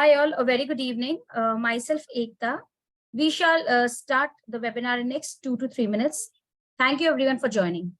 Hi all, a very good evening. Myself Ekta. We shall start the webinar in next 2 to 3 minutes. Thank you everyone for joining.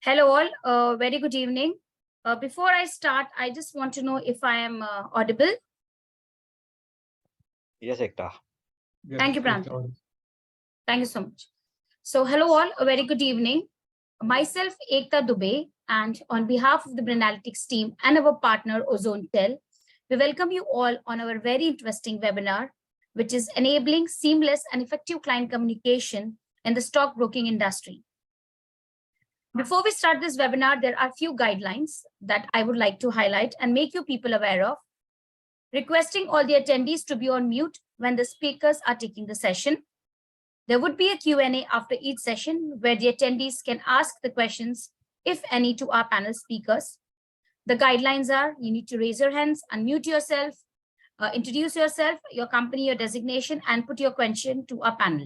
Hello all, very good evening. Before I start, I just want to know if I am audible. Yes, Ekta. Thank you, Pranti. Thank you so much. So hello all, a very good evening. Myself, Ekta Dubey, and on behalf of the Analytics team and our partner Ozonetel, we welcome you all on our very interesting webinar, which is enabling seamless and effective client communication in the stockbroking industry. Before we start this webinar, there are a few guidelines that I would like to highlight and make you people aware of. Requesting all the attendees to be on mute when the speakers are taking the session. There would be a Q&A after each session where the attendees can ask the questions, if any, to our panel speakers. The guidelines are you need to raise your hands, unmute yourself, introduce yourself, your company, your designation, and put your question to our panel.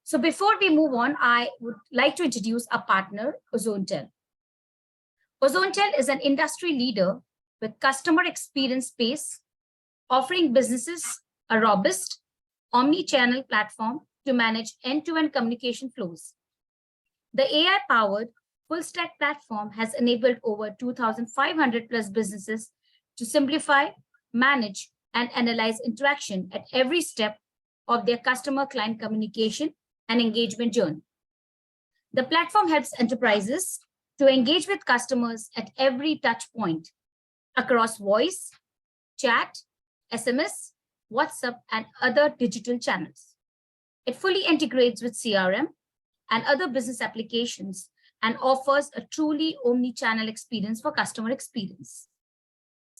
So before we move on, I would like to introduce our partner, Ozonetel. Ozonetel is an industry leader with customer experience space, offering businesses a robust, omni-channel platform to manage end-to-end communication flows. The AI-powered full-stack platform has enabled over 2,500 plus businesses to simplify, manage, and analyze interaction at every step of their customer-client communication and engagement journey. The platform helps enterprises to engage with customers at every touch point across voice, chat, SMS, WhatsApp, and other digital channels. It fully integrates with CRM and other business applications and offers a truly omni-channel experience for customer experience.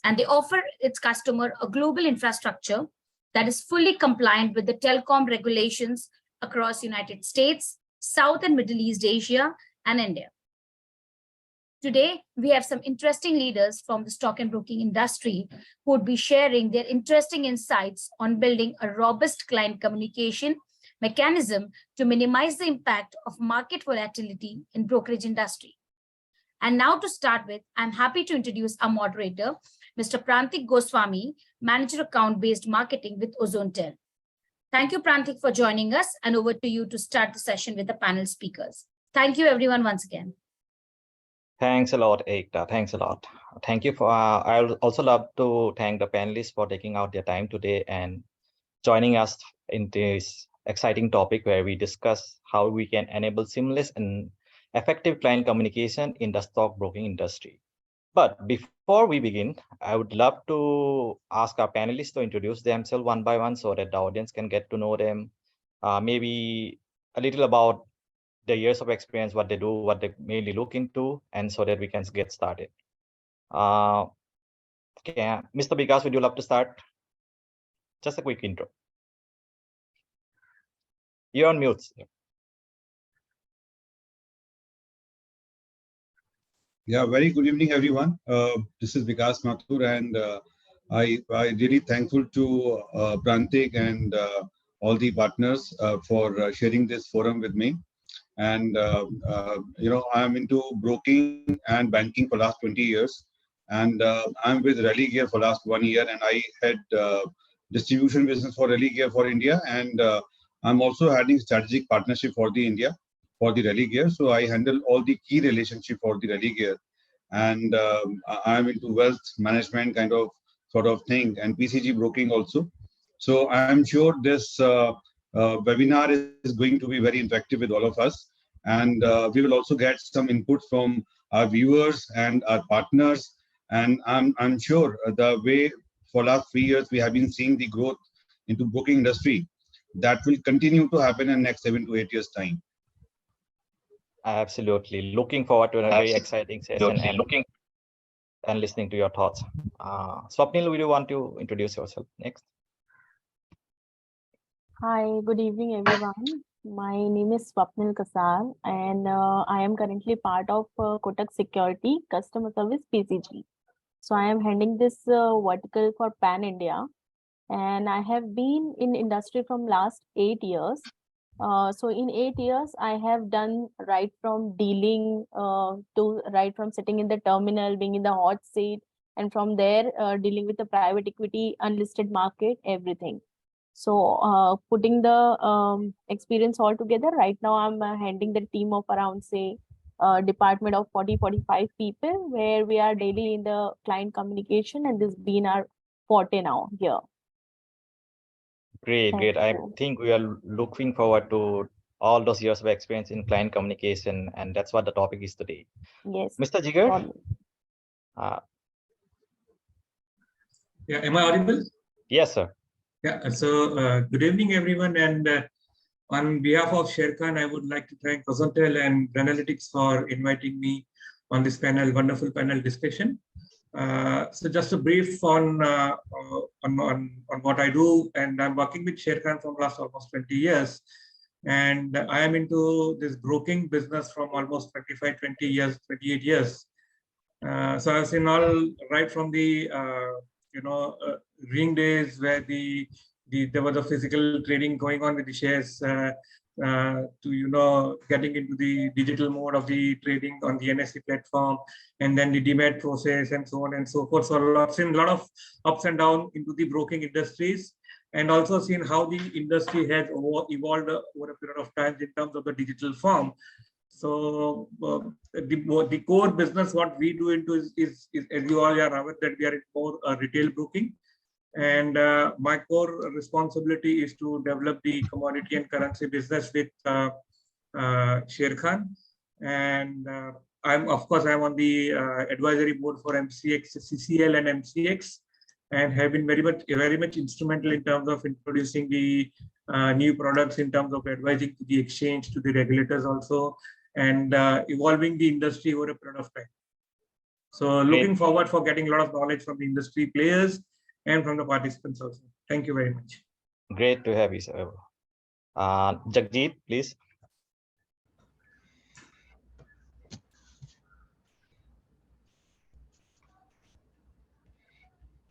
And they offer its customer a global infrastructure that is fully compliant with the telecom regulations across United States, South and Middle East Asia, and India. Today, we have some interesting leaders from the stock and broking industry who would be sharing their interesting insights on building a robust client communication mechanism to minimize the impact of market volatility in brokerage industry. And now to start with, I'm happy to introduce our moderator, Mr. Prantik Goswami, Manager Account-Based Marketing with Ozonetel. Thank you, Prantik, for joining us, and over to you to start the session with the panel speakers. Thank you, everyone, once again. Thanks a lot, Ekta. Thanks a lot. Thank you for. I would also love to thank the panelists for taking out their time today and joining us in this exciting topic where we discuss how we can enable seamless and effective client communication in the stockbroking industry. But before we begin, I would love to ask our panelists to introduce themselves one by one so that the audience can get to know them. Maybe a little about the years of experience, what they do, what they mainly look into, and so that we can get started. Mr. Vikas, would you love to start? Just a quick intro. You're on mute. Yeah, very good evening, everyone. This is Vikas Mathur, and I really thankful to Prantik and all the partners for sharing this forum with me. And I'm into broking and banking for last 20 years, and I'm with Rally Gear for last 1 year, and I had distribution business for Rally Gear for India, and I'm also having strategic partnership for the India for the Rally Gear. So I handle all the key relationship for the Rally Gear, and I'm into wealth management kind of sort of thing, and PCG broking also. So I'm sure this webinar is going to be very interactive with all of us, and we will also get some input from our viewers and our partners. And I'm sure the way for last 3 years we have been seeing the growth into booking industry, that will continue to happen in next 7 to 8 years time. Absolutely. Looking forward to a very exciting session and listening to your thoughts. Swapnil, would you want to introduce yourself next? Hi, good evening, everyone. My name is Swapnil Kasar, and I am currently part of Kotak Security Customer Service PCG. So I am handling this vertical for Pan India, and I have been in industry from last 8 years. So in 8 years, I have done right from dealing to right from sitting in the terminal, being in the hot seat, and from there dealing with the private equity, unlisted market, everything. So putting the experience all together, right now I'm handling the team of around, say, department of 40-45 people, where we are daily in the client communication, and this been our forte now here. Great. I think we are looking forward to all those years of experience in client communication, and that's what the topic is today. Yes. Mr. Jigar? Yeah, am I audible? Yes, sir. Yeah, so good evening, everyone. And on behalf of Sherkan, I would like to thank Ozonetel and Analytics for inviting me on this panel, wonderful panel discussion. So just a brief on what I do, and I'm working with Sherkan from last almost 20 years. And I am into this broking business from almost 25, 20 years, 28 years. So I've seen all right from the ring days where there was a physical trading going on with the shares to getting into the digital mode of the trading on the NSE platform, and then the demat process and so on and so forth. So I've seen a lot of ups and downs into the broking industries, and also seen how the industry has evolved over a period of time in terms of the digital form. So the core business what we do into is as you all are aware that we are in more retail broking, and my core responsibility is to develop the commodity and currency business with Sherkan, and I'm on the advisory board for MCX, CCL, and MCX, and have been very much instrumental in terms of introducing the new products, in terms of advising to the exchange, to the regulators also, and evolving the industry over a period of time. So looking forward for getting a lot of knowledge from the industry players and from the participants also. Thank you very much. Great to have you, sir. Jagjit, please.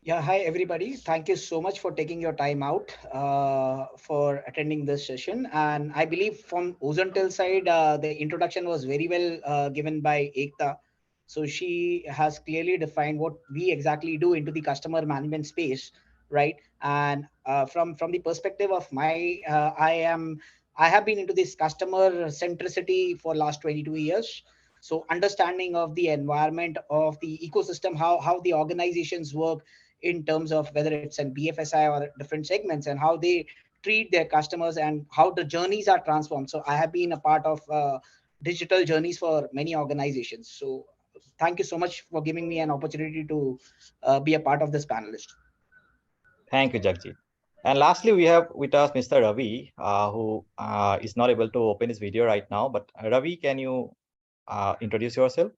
Yeah, hi everybody. Thank you so much for taking your time out for attending this session. And I believe from Ozonetel side, the introduction was very well given by Ekta. So she has clearly defined what we exactly do into the customer management space, right? And from the perspective of I have been into this customer centricity for last 22 years. So understanding of the environment of the ecosystem, how the organizations work in terms of whether it's an BFSI or different segments, and how they treat their customers and how the journeys are transformed. So I have been a part of digital journeys for many organizations. So thank you so much for giving me an opportunity to be a part of this panelist. Thank you, Jagjit. And lastly, we have with us Mr. Ravi, who is not able to open his video right now. But Ravi, can you introduce yourself?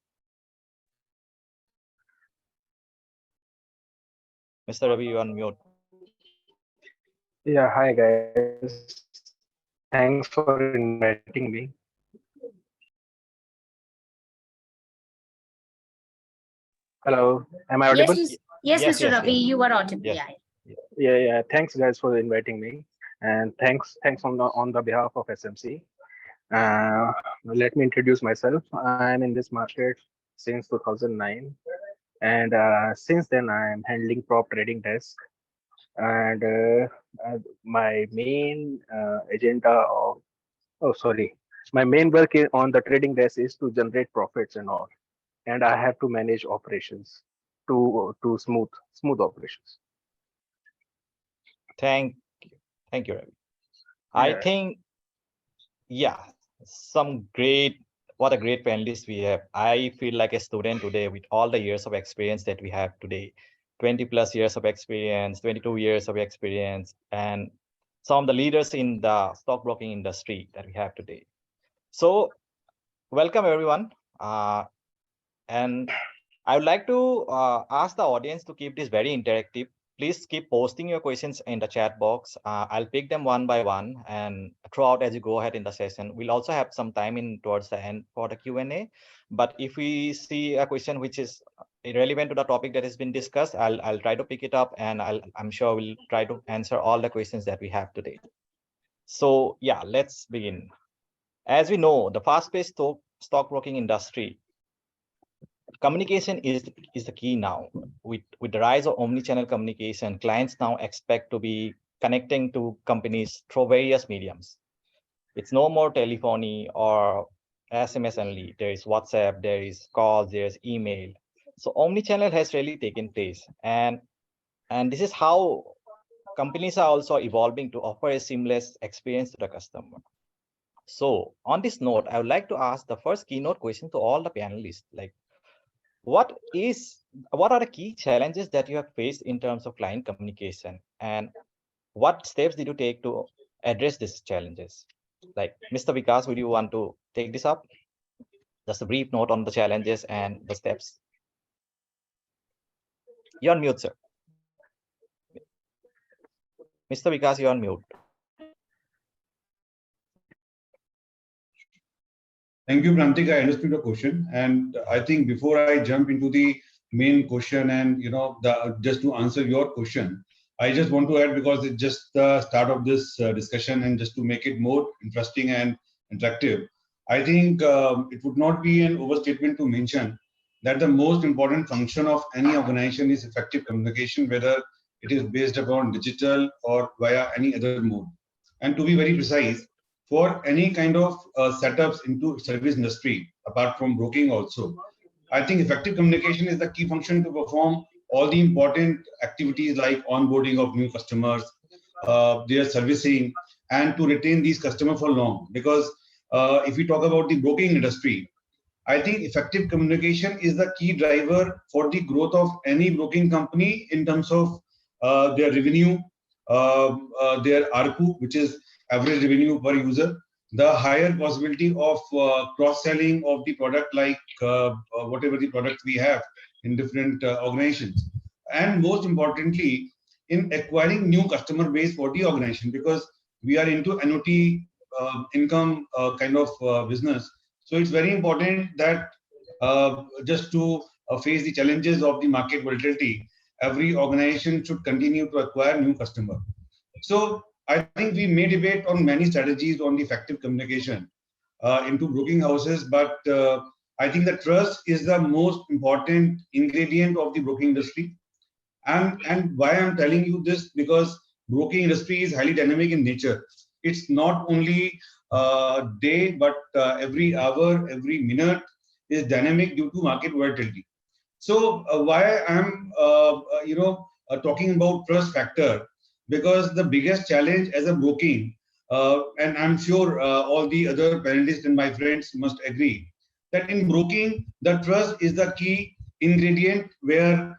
Mr. Ravi, you are on mute. Yeah, hi guys. Thanks for inviting me. Hello, am I audible? Yes, Yes, Mr. yes, Ravi, yes. you are audible. Yes. Yeah. Yeah. Thanks guys for inviting me, and thanks on the behalf of SMC. Uh, Let me introduce myself. I'm in this market since 2009, and since then I'm handling prop trading desk. And my main agenda of my main work on the trading desk is to generate profits and all, and I have to manage operations to smooth operations. Thank you, Ravi. I Yeah. think, yeah, what a great panelist we have. I feel like a student today with all the years of experience that we have today, 20 plus years of experience, 22 years of experience, and some of the leaders in the stockbroking industry that we have today. So welcome everyone. And I would like to ask the audience to keep this very interactive. Please keep posting your questions in the chat box. I'll pick them one by one and throughout as you go ahead in the session. We'll also have some time in towards the end for the Q&A. But if we see a question which is irrelevant to the topic that has been discussed, I'll try to pick it up, and I'm sure we'll try to answer all the questions that we have today. So yeah, let's begin. As we know, the fast-paced stockbroking industry, communication is the key now. With the rise of omni-channel communication, clients now expect to be connecting to companies through various mediums. It's no more telephony or SMS only. There is WhatsApp, there is calls, there's email. So omni-channel has really taken place, and this is how companies are also evolving to offer a seamless experience to the customer. So on this note, I would like to ask the first keynote question to all the panelists, like, what are the key challenges that you have faced in terms of client communication, and what steps did you take to address these challenges? Like, Mr. Vikas, would you want to take this up? Just a brief note on the challenges and the steps. You're on mute, sir. Mr. Vikas, you're on mute. Thank you, Prantik. I understood your question, and I think before I jump into the main question and just to answer your question, I just want to add, because it's just the start of this discussion, and just to make it more interesting and interactive, I think it would not be an overstatement to mention that the most important function of any organization is effective communication, whether it is based upon digital or via any other mode. And to be very precise, for any kind of setups into service industry, apart from broking also, I think effective communication is the key function to perform all the important activities like onboarding of new customers, their servicing, and to retain these customers for long. Because if we talk about the broking industry, I think effective communication is the key driver for the growth of any broking company in terms of their revenue, their ARPU, which is average revenue per user, the higher possibility of cross-selling of the product, like whatever the product we have in different organizations, and most importantly, in acquiring new customer base for the organization, because we are into annuity income kind of business. So it's very important that just to face the challenges of the market volatility, every organization should continue to acquire new customer. So I think we may debate on many strategies on the effective communication into broking houses, but I think that trust is the most important ingredient of the broking industry. And why I'm telling you this, because broking industry is highly dynamic in nature. It's not only day, but every hour, every minute is dynamic due to market volatility. So why I'm talking about trust factor, because the biggest challenge as a broking, and I'm sure all the other panelists and my friends must agree, that in broking, the trust is the key ingredient where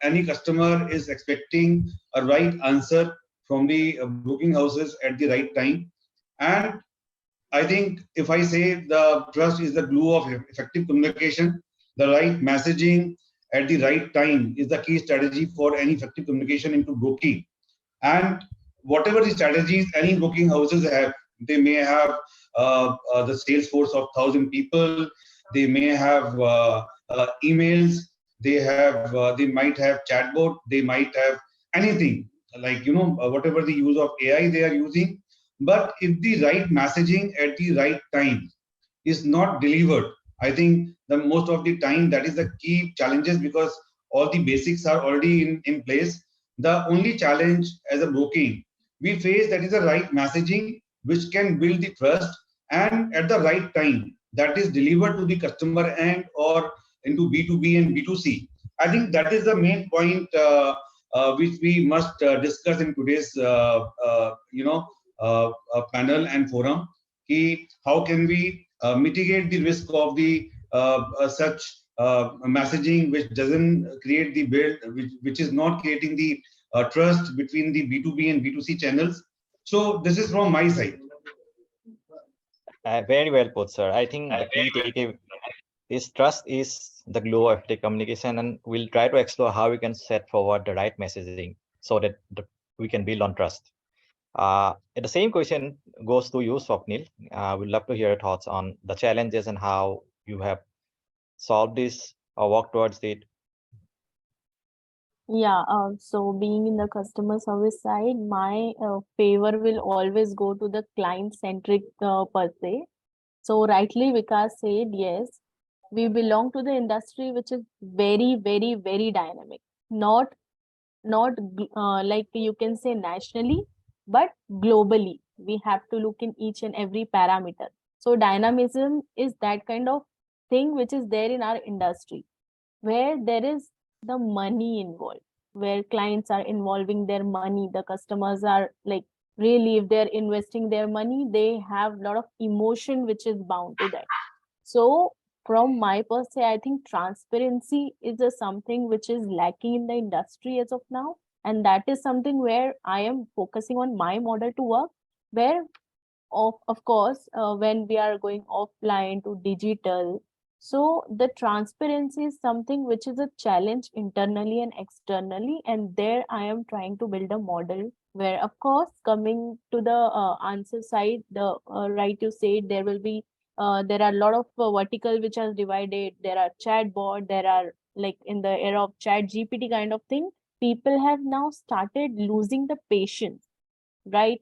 any customer is expecting a right answer from the broking houses at the right time. And I think if I say the trust is the glue of effective communication, the right messaging at the right time is the key strategy for any effective communication into broking. And whatever the strategies any broking houses have, they may have the sales force of 1,000 people, they may have emails, they might have chatbot, they might have anything like whatever the use of AI they are using. But if the right messaging at the right time is not delivered, I think the most of the time that is the key challenges, because all the basics are already in place. The only challenge as a broking we face, that is the right messaging which can build the trust and at the right time that is delivered to the customer end or into B2B and B2C. I think that is the main point which we must discuss in today's panel and forum. How can we mitigate the risk of the such messaging which doesn't create the build, which is not creating the trust between the B2B and B2C channels. So this is from my side. Very well put, sir. I think the key takeaway is trust is the glue of the communication, and we'll try to explore how we can set forward the right messaging so that we can build on trust. The same question goes to you, Swapnil. We'd love to hear your thoughts on the challenges and how you have solved this or worked towards it. Yeah, so being in the customer service side, my favor will always go to the client-centric per se. So rightly Vikas said, yes, we belong to the industry which is very, very, very dynamic. Not like you can say nationally, but globally. We have to look in each and every parameter. So dynamism is that kind of thing which is there in our industry, where there is the money involved, where clients are involving their money, the customers are like really, if they're investing their money, they have a lot of emotion which is bound to that. So from my per se, I think transparency is something which is lacking in the industry as of now. And that is something where I am focusing on my model to work, where of course, when we are going offline to digital, so the transparency is something which is a challenge internally and externally. And there I am trying to build a model where, of course, coming to the answer side, the right you said, there will be there are a lot of vertical which are divided. There are chatbot, there are like in the era of chat GPT kind of thing, people have now started losing the patience, right?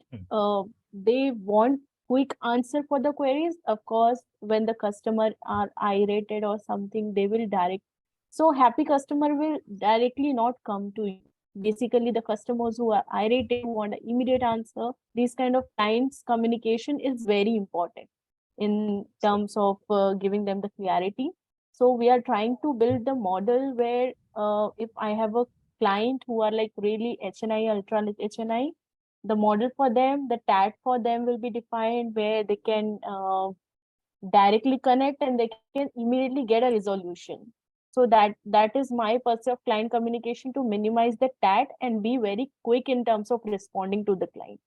They want quick answer for the queries. Of course, when the customer are irritated or something, they will direct. So happy customer will directly not come to you. Basically, the customers who are irritated, who want an immediate answer, these kind of clients communication is very important in terms of giving them the clarity. So we are trying to build the model where if I have a client who are like really HNI, ultra HNI, the model for them, the tag for them will be defined where they can directly connect and they can immediately get a resolution. So that is my purpose of client communication, to minimize the tag and be very quick in terms of responding to the client.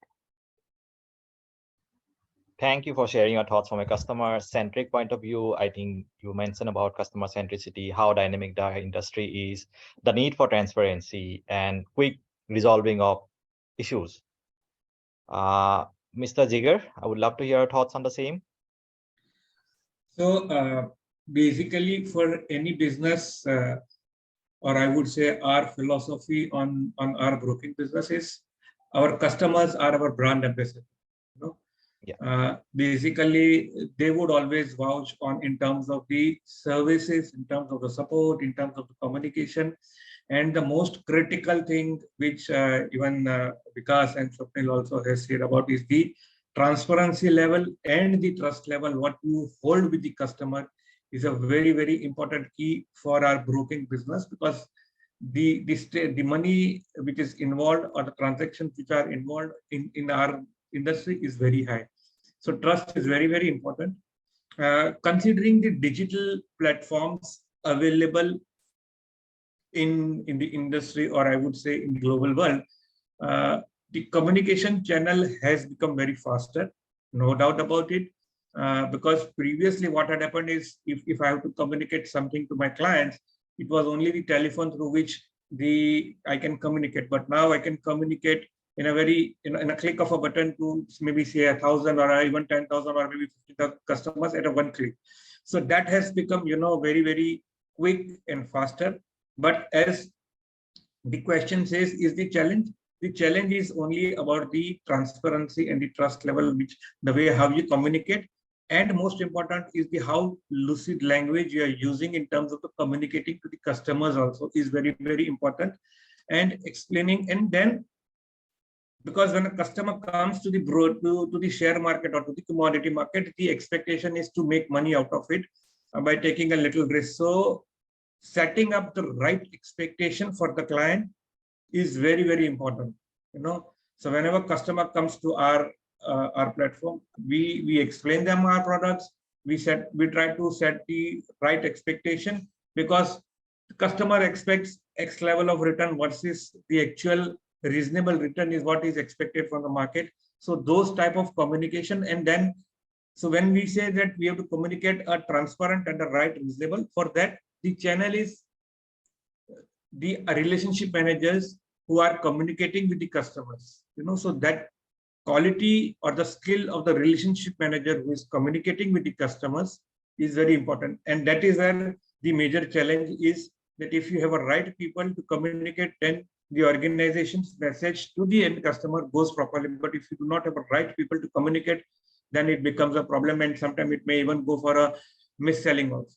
Thank you for sharing your thoughts from a customer-centric point of view. I think you mentioned about customer centricity, how dynamic the industry is, the need for transparency and quick resolving of issues. Mr. Jigar, I would love to hear your thoughts on the same. So basically, for any business, or I would say our philosophy on our broking business is our customers are our brand ambassador. Yeah. Basically, they would always vouch on in terms of the services, in terms of the support, in terms of the communication. And the most critical thing, which even Vikas and Swapnil also has said about, is the transparency level and the trust level. What you hold with the customer is a very, very important key for our broking business, because the money which is involved or the transactions which are involved in our industry is very high. So trust is very, very important. Considering the digital platforms available in the industry, or I would say in the global world, the communication channel has become very faster, no doubt about it. Because previously what had happened is if I have to communicate something to my clients, it was only the telephone through which I can communicate. But now I can communicate in a click of a button to maybe say 1,000 or even 10,000 or maybe 50,000 customers at a one click. So that has become, very, very quick and faster. But as the question says, is the challenge? The challenge is only about the transparency and the trust level, which the way how you communicate. And most important is the how lucid language you are using in terms of the communicating to the customers also is very, very important. And explaining, and then because when a customer comes to the share market or to the commodity market, the expectation is to make money out of it by taking a little risk. So setting up the right expectation for the client is very, very important. So whenever customer comes to our platform, we explain them our products. We try to set the right expectation, because the customer expects X level of return versus the actual reasonable return is what is expected from the market. So those type of communication, and then so when we say that we have to communicate a transparent and a right reasonable, for that the channel is the relationship managers who are communicating with the customers. So that quality or the skill of the relationship manager who is communicating with the customers is very important. And that is where the major challenge is, that if you have a right people to communicate, then the organization's message to the end customer goes properly. But if you do not have a right people to communicate, then it becomes a problem, and sometimes it may even go for a mis-selling also.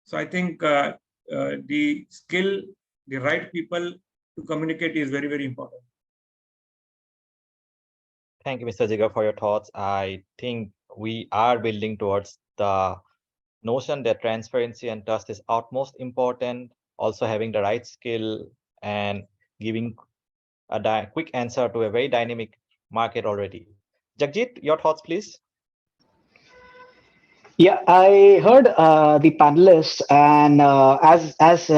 So I think the skill, the right people to communicate is very, very important. Thank you, Mr. Jigar, for your thoughts. I think we are building towards the notion that transparency and trust is utmost important. Also having the right skill and giving a quick answer to a very dynamic market already. Jagjit, your thoughts, please. Yeah, I heard the panelists, and as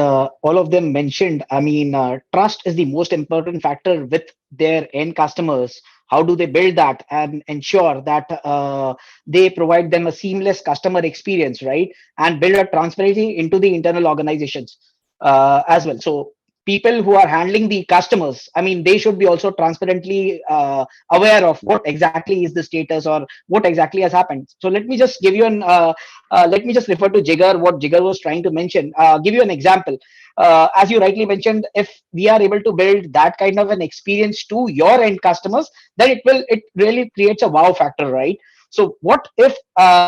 all of them mentioned, I mean, trust is the most important factor with their end customers. How do they build that and ensure that they provide them a seamless customer experience, right? And build a transparency into the internal organizations as well. So people who are handling the customers, I mean, they should be also transparently aware of what exactly is the status or what exactly has happened. So let me just give you let me just refer to Jigar, what Jigar was trying to mention, give you an example. As you rightly mentioned, if we are able to build that kind of an experience to your end customers, then it really creates a wow factor, right? So what if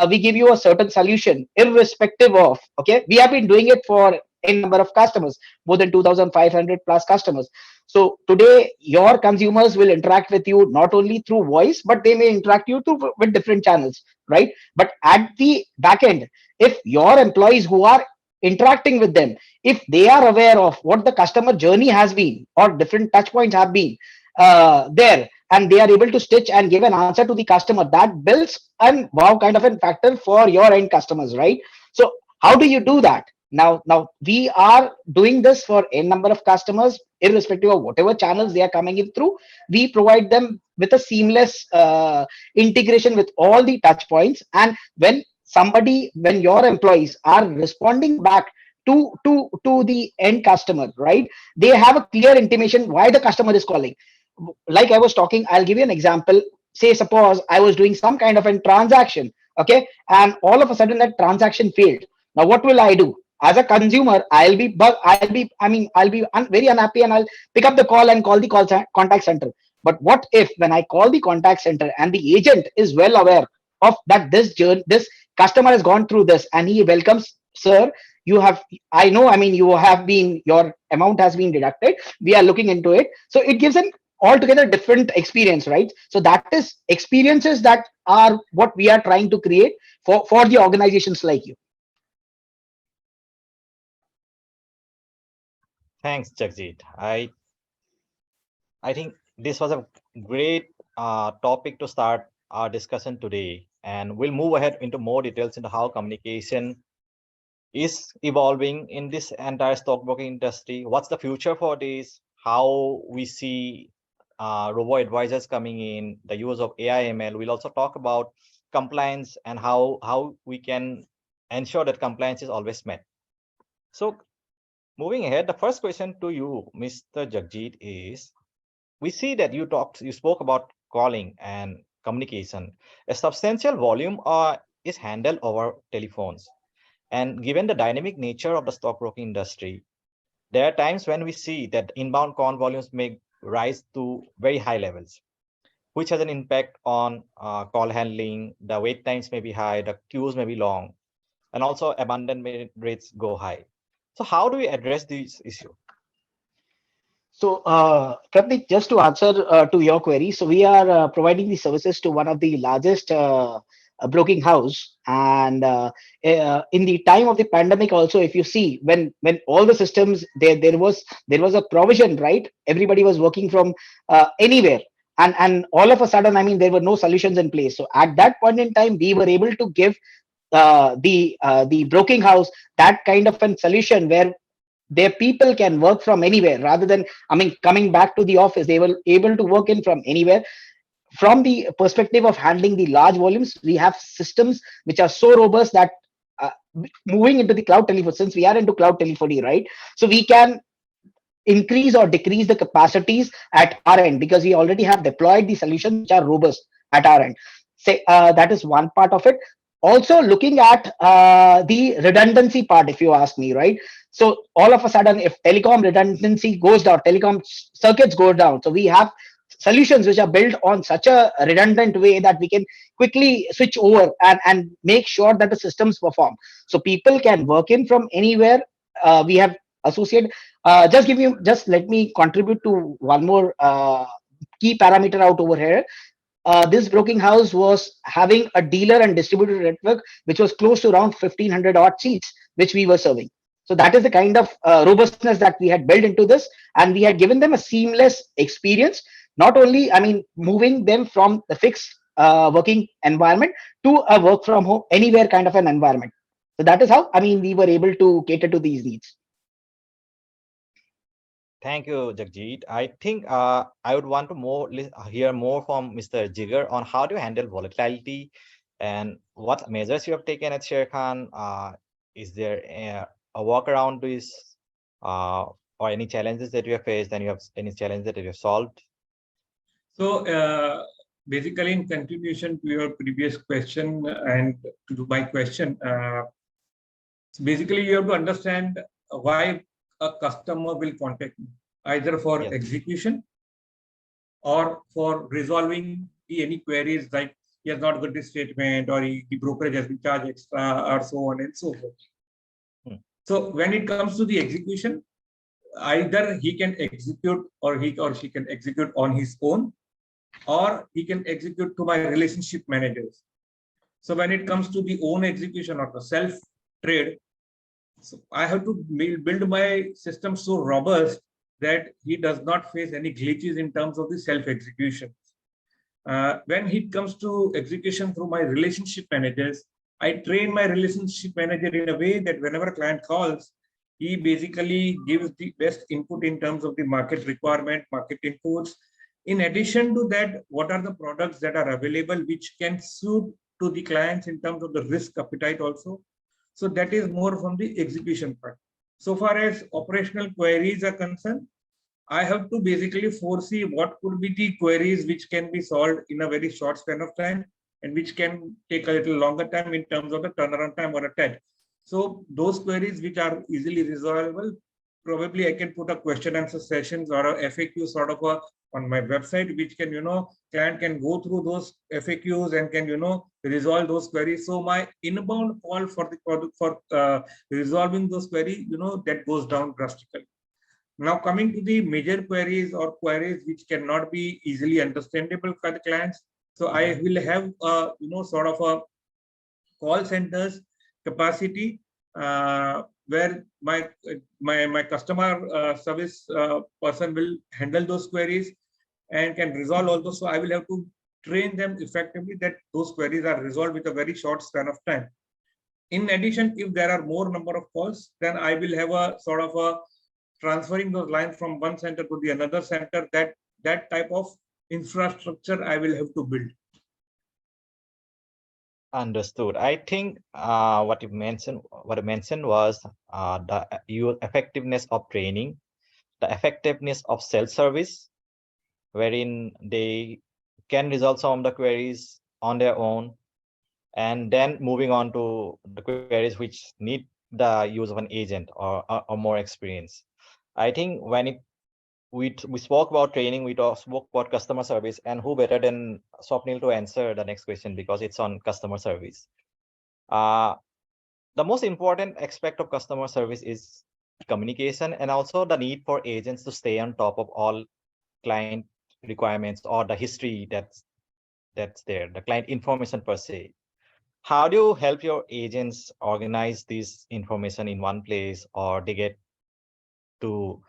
we give you a certain solution irrespective of, okay, we have been doing it for a number of customers, more than 2,500 plus customers. So today your consumers will interact with you not only through voice, but they may interact you through with different channels, right? But at the back end, if your employees who are interacting with them, if they are aware of what the customer journey has been or different touch points have been there, and they are able to stitch and give an answer to the customer, that builds an wow kind of a factor for your end customers, right? So how do you do that? Now we are doing this for a number of customers, irrespective of whatever channels they are coming in through. We provide them with a seamless integration with all the touch points. And when your employees are responding back to the end customer, right, they have a clear intimation why the customer is calling. Like I was talking, I'll give you an example. Say suppose I was doing some kind of a transaction, okay, and all of a sudden that transaction failed. Now what will I do? As a consumer, I'll be very unhappy, and I'll pick up the call and call the contact center. But what if when I call the contact center and the agent is well aware of that this customer has gone through this, and he welcomes, sir, you have, I know, I mean, you have been, your amount has been deducted, we are looking into it. So it gives an altogether different experience, right? So that is experiences that are what we are trying to create for the organizations like you. Thanks, Jagjit. I think this was a great topic to start our discussion today, and we'll move ahead into more details into how communication is evolving in this entire stockbroking industry. What's the future for this? How we see robo advisors coming in, the use of AI ML. We'll also talk about compliance and how we can ensure that compliance is always met. So moving ahead, the first question to you, Mr. Jagjit, is we see that you spoke about calling and communication. A substantial volume is handled over telephones. And given the dynamic nature of the stockbroking industry, there are times when we see that inbound call volumes may rise to very high levels, which has an impact on call handling. The wait times may be high, the queues may be long, and also abandonment rates go high. So how do we address this issue? So, Pratik, just to answer to your query, so we are providing the services to one of the largest broking house, and in the time of the pandemic, also, if you see when all the systems there was a provision, right? Everybody was working from anywhere, and all of a sudden, I mean, there were no solutions in place. So at that point in time, we were able to give the broking house that kind of a solution where their people can work from anywhere rather than, I mean, coming back to the office. They were able to work in from anywhere. From the perspective of handling the large volumes, we have systems which are so robust that uh, moving into the cloud telephony, since we are into cloud telephony, right? So we can increase or decrease the capacities at our end because we already have deployed the solutions which are robust at our end. Say that is one part of it. Also looking at the redundancy part, if you ask me, right? So all of a sudden, if telecom redundancy goes down, telecom circuits go down, so we have solutions which are built on such a redundant way that we can quickly switch over and make sure that the systems perform. So people can work in from anywhere. We have associated, just let me contribute to one more key parameter out over here. This broking house was having a dealer and distributor network which was close to around 1500 odd seats which we were serving. So that is the kind of robustness that we had built into this, and we had given them a seamless experience, not only, I mean, moving them from the fixed working environment to a work from home anywhere kind of an environment. So that is how, I mean, we were able to cater to these needs. Thank you, Jagjit. I think I would want to hear more from Mr. Jigar on how do you handle volatility and what measures you have taken at Sharekhan. Is there a workaround to this or any challenges that you have faced, and you have any challenges that you have solved? So basically, in continuation to your previous question and to my question, so basically you have to understand why a customer will contact you, either for Yes. execution or for resolving any queries like he has not got this statement or the brokerage has been charged extra or so on and so forth. So when it comes to the execution, either he can execute or he or she can execute on his own, or he can execute to my relationship managers. So when it comes to the own execution or the self trade, so I have to build my system so robust that he does not face any glitches in terms of the self execution. When it comes to execution through my relationship managers, I train my relationship manager in a way that whenever a client calls, he basically gives the best input in terms of the market requirement, market inputs. In addition to that, what are the products that are available which can suit to the clients in terms of the risk appetite also. So that is more from the execution part. So far as operational queries are concerned, I have to basically foresee what could be the queries which can be solved in a very short span of time and which can take a little longer time in terms of the turnaround time or a TED. So those queries which are easily resolvable, probably I can put a question answer sessions or a FAQ sort of on my website, which can, client can go through those FAQs and can, resolve those queries. So my inbound call for resolving those queries, that goes down drastically. Now coming to the major queries or queries which cannot be easily understandable by the clients. So I will have sort of a call centers capacity where my customer service person will handle those queries and can resolve all those. So I will have to train them effectively that those queries are resolved with a very short span of time. In addition, if there are more number of calls, then I will have a sort of a transferring those lines from one center to the another center. That type of infrastructure I will have to build. Understood. I think what you mentioned was the effectiveness of training, the effectiveness of self-service, wherein they can resolve some of the queries on their own, and then moving on to the queries which need the use of an agent or more experience. I think when we spoke about training, we spoke about customer service, and who better than Swapnil to answer the next question, because it's on customer service. The most important aspect of customer service is communication, and also the need for agents to stay on top of all client requirements or the history that's there, the client information per se. How do you help your agents organize this information in one place, or they get to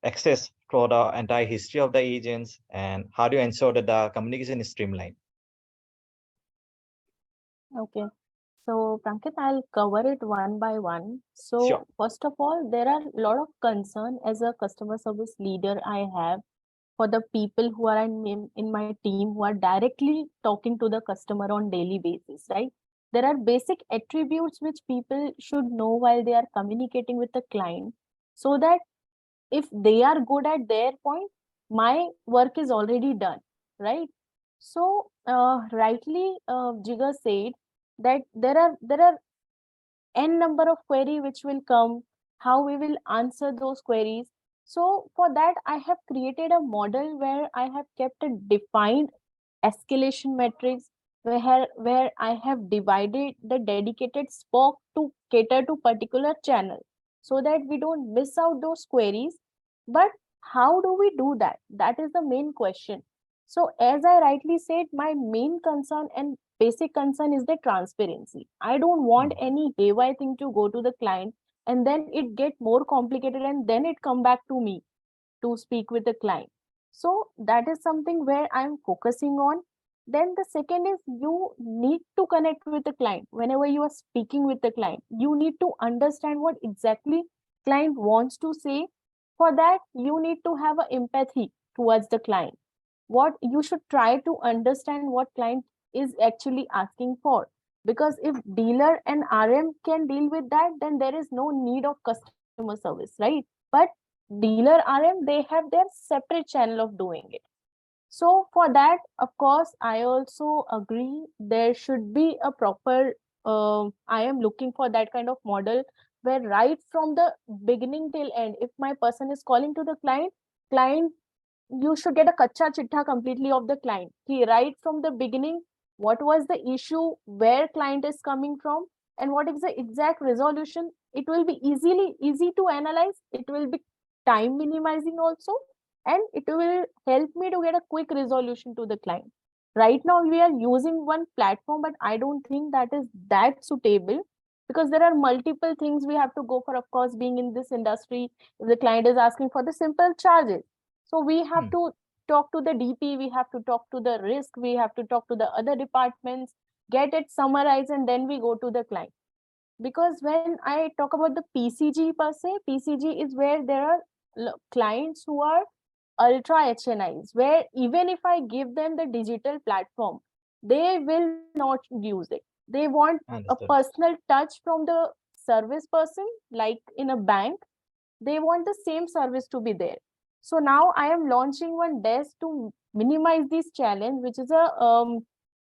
access for the entire history of the agents, and how do you ensure that the communication is streamlined? Okay. So, Prankit, I'll cover it one by one. So, Sure. first of all, there are a lot of concern as a customer service leader I have for the people who are in my team who are directly talking to the customer on daily basis, right? There are basic attributes which people should know while they are communicating with the client, so that if they are good at their point, my work is already done, right? So, rightly, Jigar said that there are n number of query which will come, how we will answer those queries. So for that, I have created a model where I have kept a defined escalation matrix, where I have divided the dedicated spoke to cater to particular channel, so that we don't miss out those queries. But how do we do that? That is the main question. So as I rightly said, my main concern and basic concern is the transparency. I don't want any haywire thing to go to the client and then it get more complicated and then it come back to me to speak with the client. So that is something where I'm focusing on. Then the second is, you need to connect with the client. Whenever you are speaking with the client, you need to understand what exactly client wants to say. For that, you need to have a empathy towards the client. What you should try to understand what client is actually asking for, because if dealer and RM can deal with that, then there is no need of customer service, right? But dealer RM, they have their separate channel of doing it. So for that, of course, I also agree there should be a proper I am looking for that kind of model where right from the beginning till end, if my person is calling to the client, you should get a kacha chitta completely of the client. Right from the beginning, what was the issue, where client is coming from, and what is the exact resolution. It will be easy to analyze. It will be time minimizing also, and it will help me to get a quick resolution to the client. Right now, we are using one platform, but I don't think that is that suitable, because there are multiple things we have to go for. Of course, being in this industry, if the client is asking for the simple charges, so we have to talk to the DP, we have to talk to the risk, we have to talk to the other departments, get it summarized, and then we go to the client. Because when I talk about the PCG per se, PCG is where there are clients who are ultra HNIs, where even if I give them the digital platform, they will not use it. They want a Understood. personal touch from the service person, like in a bank. They want the same service to be there. So now I am launching one desk to minimize this challenge, which is a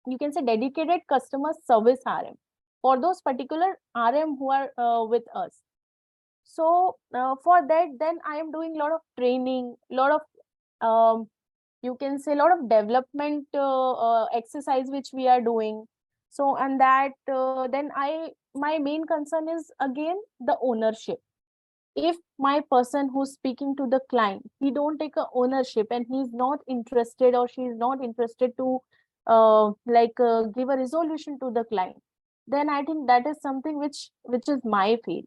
you can say dedicated customer service RM for those particular RM who are with us. So for that, then I am doing a lot of training, lot of you can say a lot of development exercise which we are doing. So and that then my main concern is again the ownership. If my person who's speaking to the client, he don't take a ownership and he's not interested or she is not interested to give a resolution to the client, then I think that is something which is my fail.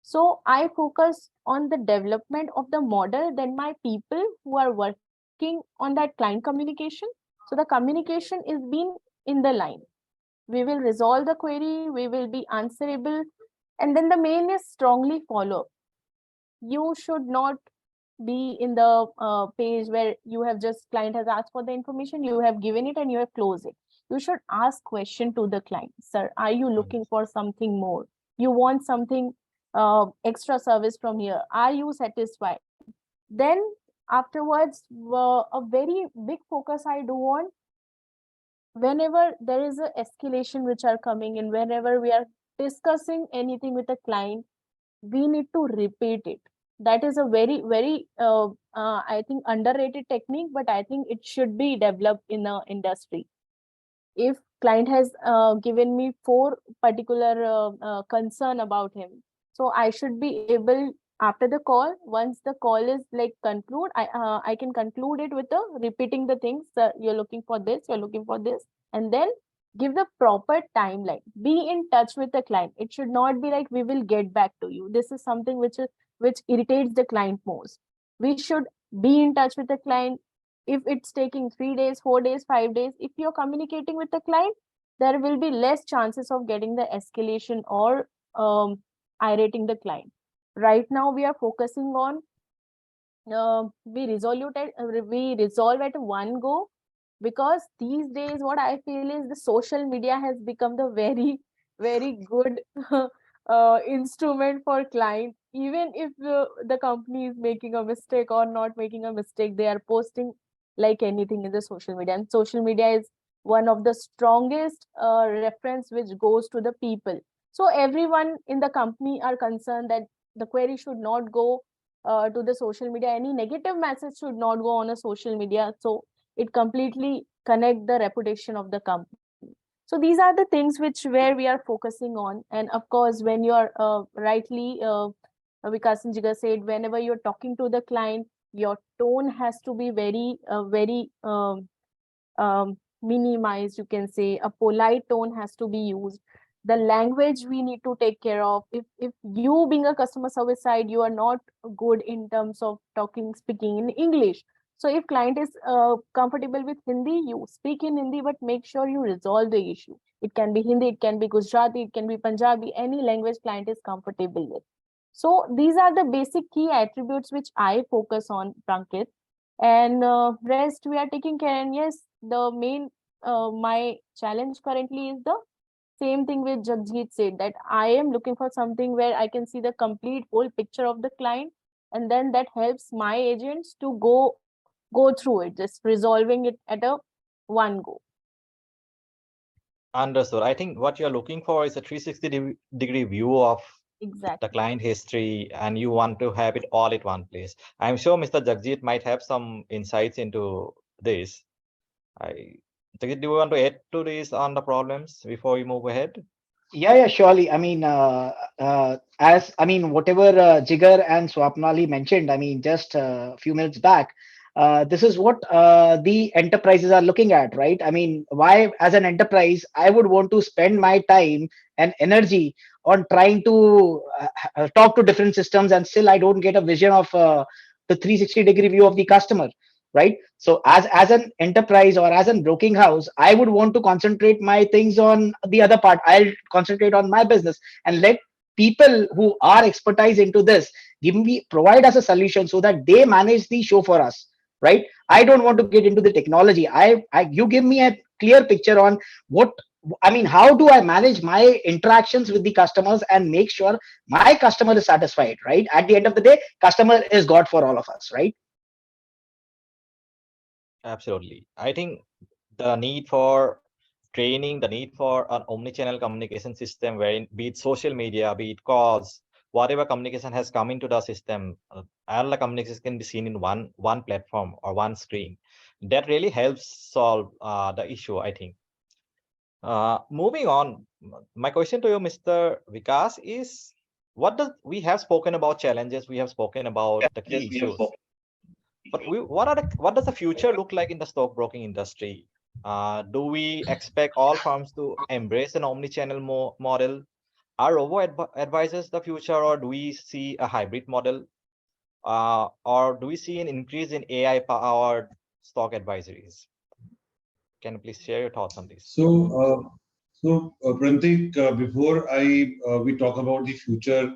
So I focus on the development of the model, then my people who are working on that client communication. So the communication is being in the line. We will resolve the query, we will be answerable. And then the main is strongly follow. You should not be in the page where you have just client has asked for the information, you have given it and you have closed it. You should ask question to the client. Sir, are you looking for something more? You want something extra service from here? Are you satisfied? Then afterwards, a very big focus I do on whenever there is a escalation which are coming in, whenever we are discussing anything with a client, we need to repeat it. That is a very I think underrated technique, but I think it should be developed in the industry. If client has given me 4 particular concern about him, so I should be able, after the call, once the call is like conclude, I can conclude it with the repeating the things. You're looking for this, you're looking for this, and then give the proper timeline. Be in touch with the client. It should not be like we will get back to you. This is something which irritates the client most. We should be in touch with the client. If it's taking 3 days, 4 days, 5 days, if you're communicating with the client, there will be less chances of getting the escalation or irating the client. Right now we are focusing on we resolve at one go, because these days what I feel is the social media has become the very good instrument for client. Even if the company is making a mistake or not making a mistake, they are posting like anything in the social media, and social media is one of the strongest reference which goes to the people. So everyone in the company are concerned that the query should not go to the social media. Any negative message should not go on a social media, so it completely connect the reputation of the company. So these are the things which where we are focusing on. And of course, when you are rightly Vikas and Jigar said, whenever you're talking to the client, your tone has to be very minimized, you can say. A polite tone has to be used. The language we need to take care of. If you being a customer service side, you are not good in terms of speaking in English. So if client is comfortable with Hindi, you speak in Hindi, but make sure you resolve the issue. It can be Hindi, it can be Gujarati, it can be Punjabi, any language client is comfortable with. So these are the basic key attributes which I focus on, Prankit. And rest we are taking care. And yes, the main my challenge currently is the same thing with Jagjit said, that I am looking for something where I can see the complete whole picture of the client, and then that helps my agents to go through it, just resolving it at a one go. Understood. I think what you're looking for is a 360-degree view of the Exactly. client history, and you want to have it all at one place. I'm sure Mr. Jagjit might have some insights into this. Jagjit, do you want to add to this on the problems before we move ahead? Yeah, surely. I mean, whatever Jigar and Swapnali mentioned, I mean, just a few minutes back, this is what the enterprises are looking at, right? I mean, why, as an enterprise, I would want to spend my time and energy on trying to talk to different systems, and still I don't get a vision of the 360-degree view of the customer, right? So as an enterprise or as a broking house, I would want to concentrate my things on the other part. I'll concentrate on my business and let people who are expertise into this provide us a solution so that they manage the show for us, right? I don't want to get into the technology. You give me a clear picture on what, I mean, how do I manage my interactions with the customers and make sure my customer is satisfied, right? At the end of the day, customer is God for all of us, right? Absolutely. I think the need for training, the need for an omni-channel communication system, wherein be it social media, be it calls, whatever communication has come into the system, all the communications can be seen in one platform or one screen. That really helps solve the issue, I think. Moving on, my question to you, Mr. Vikas, is we have spoken about challenges, we have spoken about the key issues, but what does the future look like in the stockbroking industry? Do we expect all firms to embrace an omni-channel model? Are robo-advisors the future, or do we see a hybrid model? Or do we see an increase in AI-powered stock advisories? Can you please share your thoughts on this? Prantik, before we talk about the future,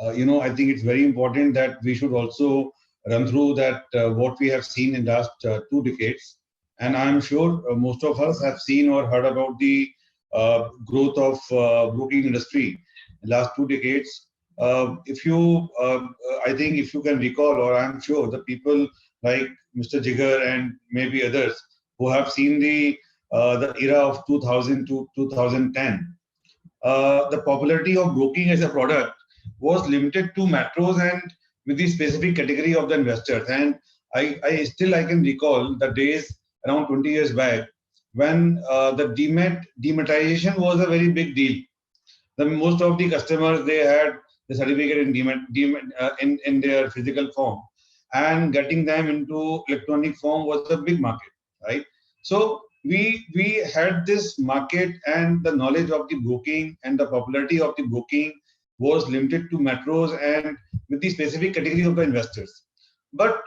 I think it's very important that we should also run through that what we have seen in last 2 decades, and I'm sure most of us have seen or heard about the growth of broking industry in last 2 decades. If you, I think, if you can recall, or I'm sure the people like Mr. Jigar and maybe others who have seen the era of 2000 to 2010, the popularity of broking as a product was limited to macros and with the specific category of the investors. And I can recall the days around 20 years back when the dematization was a very big deal. The most of the customers, they had the certificate in in their physical form, and getting them into electronic form was a big market, right? So we had this market, and the knowledge of the broking and the popularity of the broking was limited to metros and with the specific category of the investors. But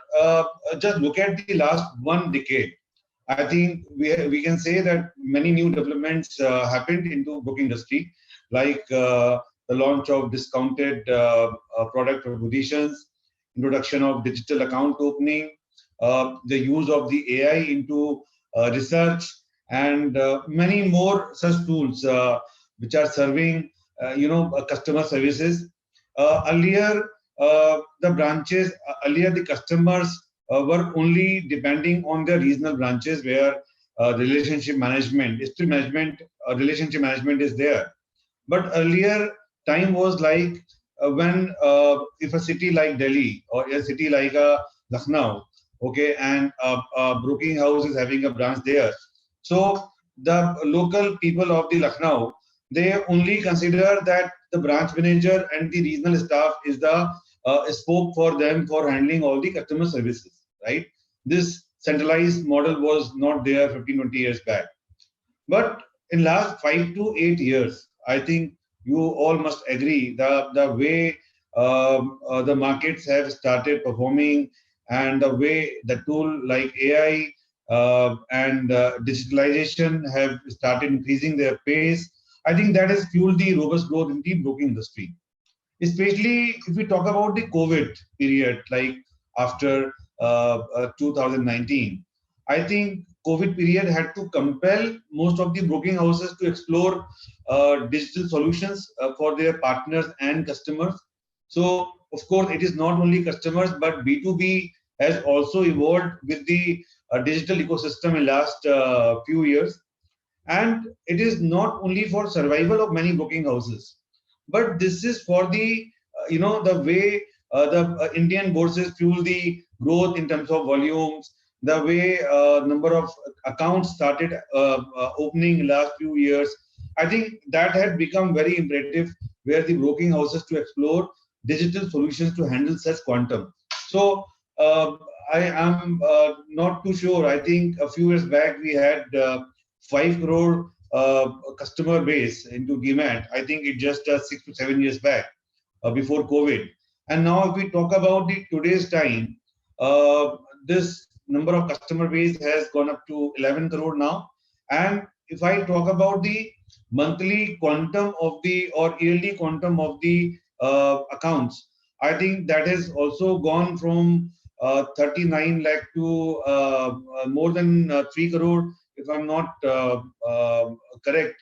just look at the last 1 decade. I think we can say that many new developments happened into broking industry, like the launch of discounted product propositions, introduction of digital account opening, the use of the AI into research, and many more such tools which are serving customer services. Earlier, earlier the customers were only depending on the regional branches where relationship management, history management, relationship management is there. But earlier time was like when if a city like Delhi or a city like Lucknow, okay, and a broking house is having a branch there. So the local people of the Lucknow, they only consider that the branch manager and the regional staff is the spoke for them for handling all the customer services, right? This centralized model was not there 15, 20 years back. But in last 5 to 8 years, I think you all must agree the way the markets have started performing, and the way the tool like AI and digitalization have started increasing their pace. I think that has fueled the robust growth in the broking industry. Especially if we talk about the COVID period, like after 2019, I think COVID period had to compel most of the broking houses to explore digital solutions for their partners and customers. So, of course, it is not only customers, but B2B has also evolved with the digital ecosystem in last few years. And it is not only for survival of many broking houses, but this is for the the way the Indian bourses fuel the growth in terms of volumes, the way number of accounts started opening in last few years. I think that had become very imperative where the broking houses to explore digital solutions to handle such quantum. So I am not too sure. I think a few years back we had 5 crore customer base into Demat. I think it just 6 to 7 years back before COVID. And now if we talk about the today's time, this number of customer base has gone up to 11 crore now. And if I talk about the monthly quantum of the or yearly quantum of the accounts, I think that has also gone from 39 lakh to more than 3 crore, if I'm not correct,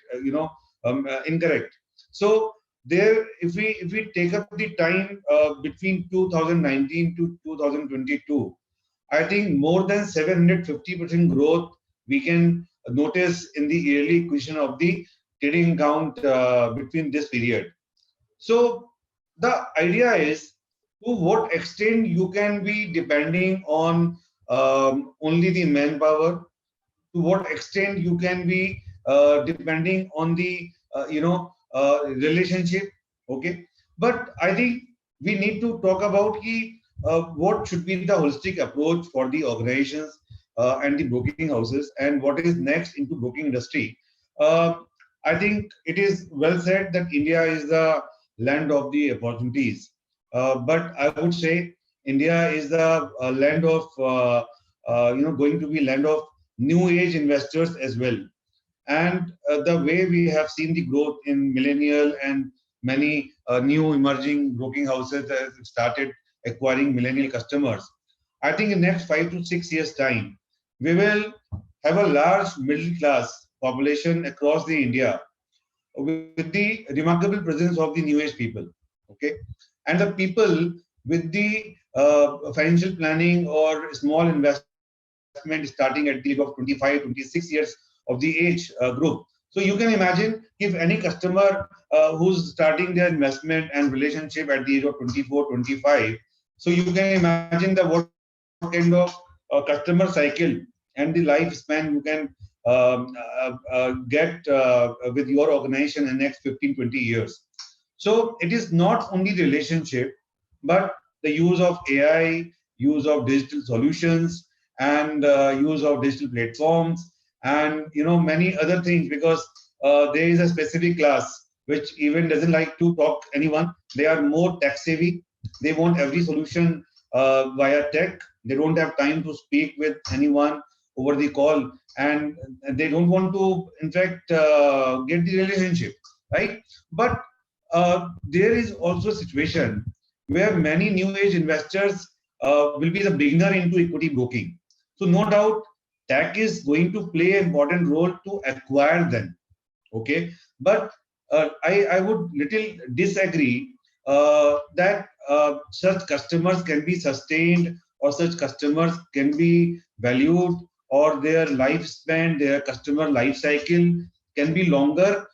incorrect. So there, if we take up the time between 2019 to 2022, I think more than 750% growth we can notice in the yearly acquisition of the trading account between this period. So the idea is to what extent you can be depending on only the manpower, to what extent you can be depending on the relationship, okay. But I think we need to talk about what should be the holistic approach for the organizations and the broking houses, and what is next into broking industry. I think it is well said that India is the land of the opportunities. But I would say India is the land of, going to be land of new age investors as well. And the way we have seen the growth in millennial and many new emerging broking houses that have started acquiring millennial customers, I think in next 5 to 6 years time, we will have a large middle class population across the India with the remarkable presence of the new age people. Okay, and the people with the financial planning or small investment starting at the age of 25, 26 years of the age group. So you can imagine if any customer who's starting their investment and relationship at the age of 24, 25. So you can imagine that what kind of customer cycle and the lifespan you can get with your organization in the next 15, 20 years. So it is not only relationship, but the use of AI, use of digital solutions, and use of digital platforms, and many other things. Because there is a specific class which even doesn't like to talk anyone. They are more tech savvy. They want every solution via tech. They don't have time to speak with anyone over the call, and they don't want to, in fact, get the relationship, right? But there is also a situation where many new age investors will be the beginner into equity broking. So no doubt, tech is going to play an important role to acquire them. Okay, but I would little disagree that such customers can be sustained, or such customers can be valued, or their lifespan, their customer life cycle can be longer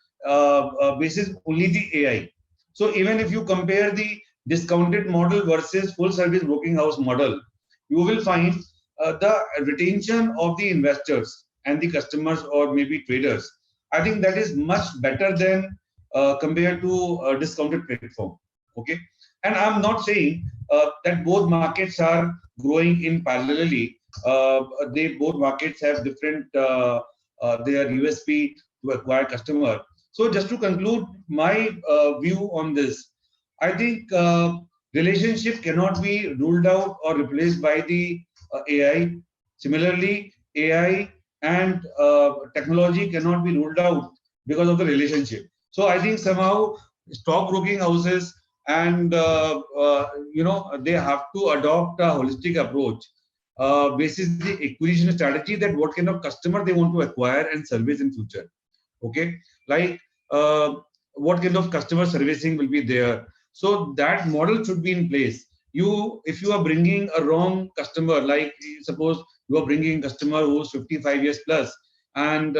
basis only the AI. So even if you compare the discounted model versus full service broking house model, you will find the retention of the investors and the customers or maybe traders. I think that is much better than compared to a discounted platform. Okay, and I'm not saying that both markets are growing in parallelly. They both markets have different their USP to acquire customer. So just to conclude my view on this, I think relationship cannot be ruled out or replaced by the AI. Similarly, AI and technology cannot be ruled out because of the relationship. So I think somehow stockbroking houses and they have to adopt a holistic approach basis the acquisition strategy, that what kind of customer they want to acquire and service in future. Okay, like what kind of customer servicing will be there. So that model should be in place. If you are bringing a wrong customer, like suppose you are bringing customer who's 55 years plus, and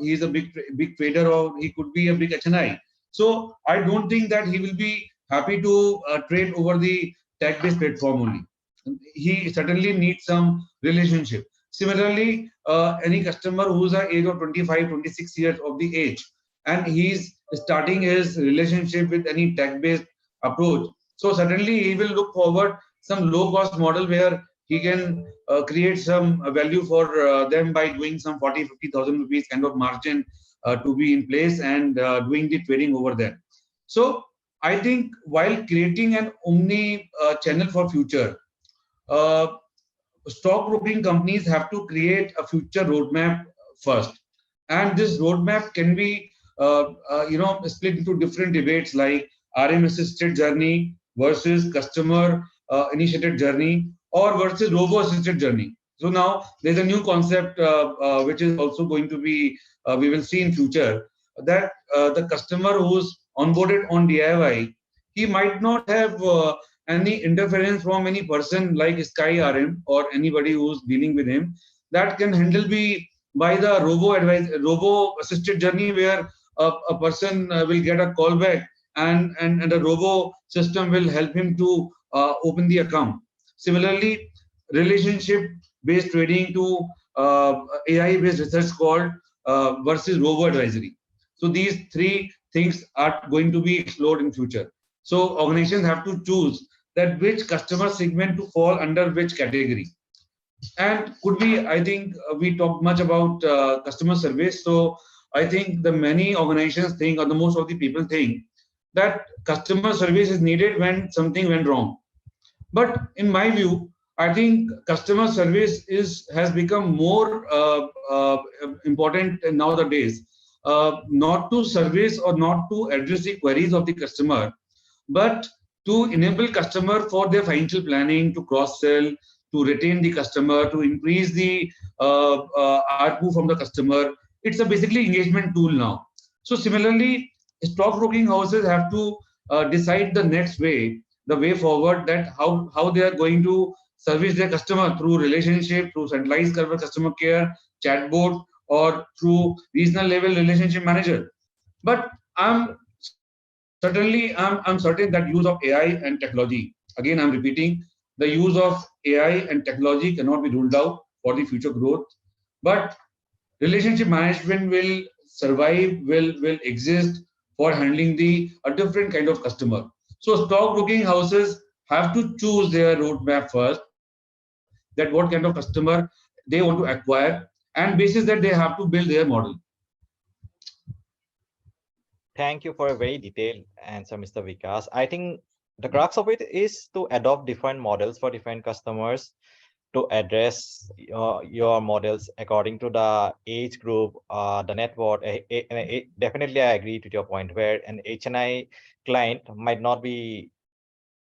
he's a big trader, or he could be a big HNI. So I don't think that he will be happy to trade over the tech-based platform only. He certainly needs some relationship. Similarly, any customer who's at age of 25, 26 years of the age, and he's starting his relationship with any tech-based approach. So certainly he will look forward some low-cost model where he can create some value for them by doing some 40, 50,000 rupees kind of margin to be in place, and doing the trading over there. So I think while creating an omni channel for future, stockbroking companies have to create a future roadmap first, and this roadmap can be split into different debates, like RM assisted journey versus customer initiated journey, or versus robo assisted journey. So now there's a new concept which is also going to be we will see in future, that the customer who's onboarded on DIY, he might not have any interference from any person like Sky RM or anybody who's dealing with him. That can handle be by the robo assisted journey, where a person will get a call back, and a robo system will help him to open the account. Similarly, relationship based trading to AI based research called versus robo advisory. So these three things are going to be explored in future. So organizations have to choose that which customer segment to fall under which category. And could be, I think we talked much about customer service. So I think the many organizations think, or the most of the people think, that customer service is needed when something went wrong. But in my view, I think customer service has become more important nowadays. Not to service or not to address the queries of the customer, but to enable customer for their financial planning, to cross sell, to retain the customer, to increase the ARPU from the customer. It's a basically engagement tool now. So similarly, stockbroking houses have to decide the way forward, that how they are going to service their customer through relationship, through centralized customer care, chatbot, or through regional level relationship manager. But I'm certain that use of AI and technology, again I'm repeating, the use of AI and technology cannot be ruled out for the future growth. But relationship management will survive, will exist for handling the a different kind of customer. So stockbroking houses have to choose their roadmap first, that what kind of customer they want to acquire, and basis that they have to build their model. Thank you for a very detailed answer, Mr. Vikas. I think the crux of it is to adopt different models for different customers to address your models according to the age group, the net worth. Definitely, I agree to your point where an HNI client might not be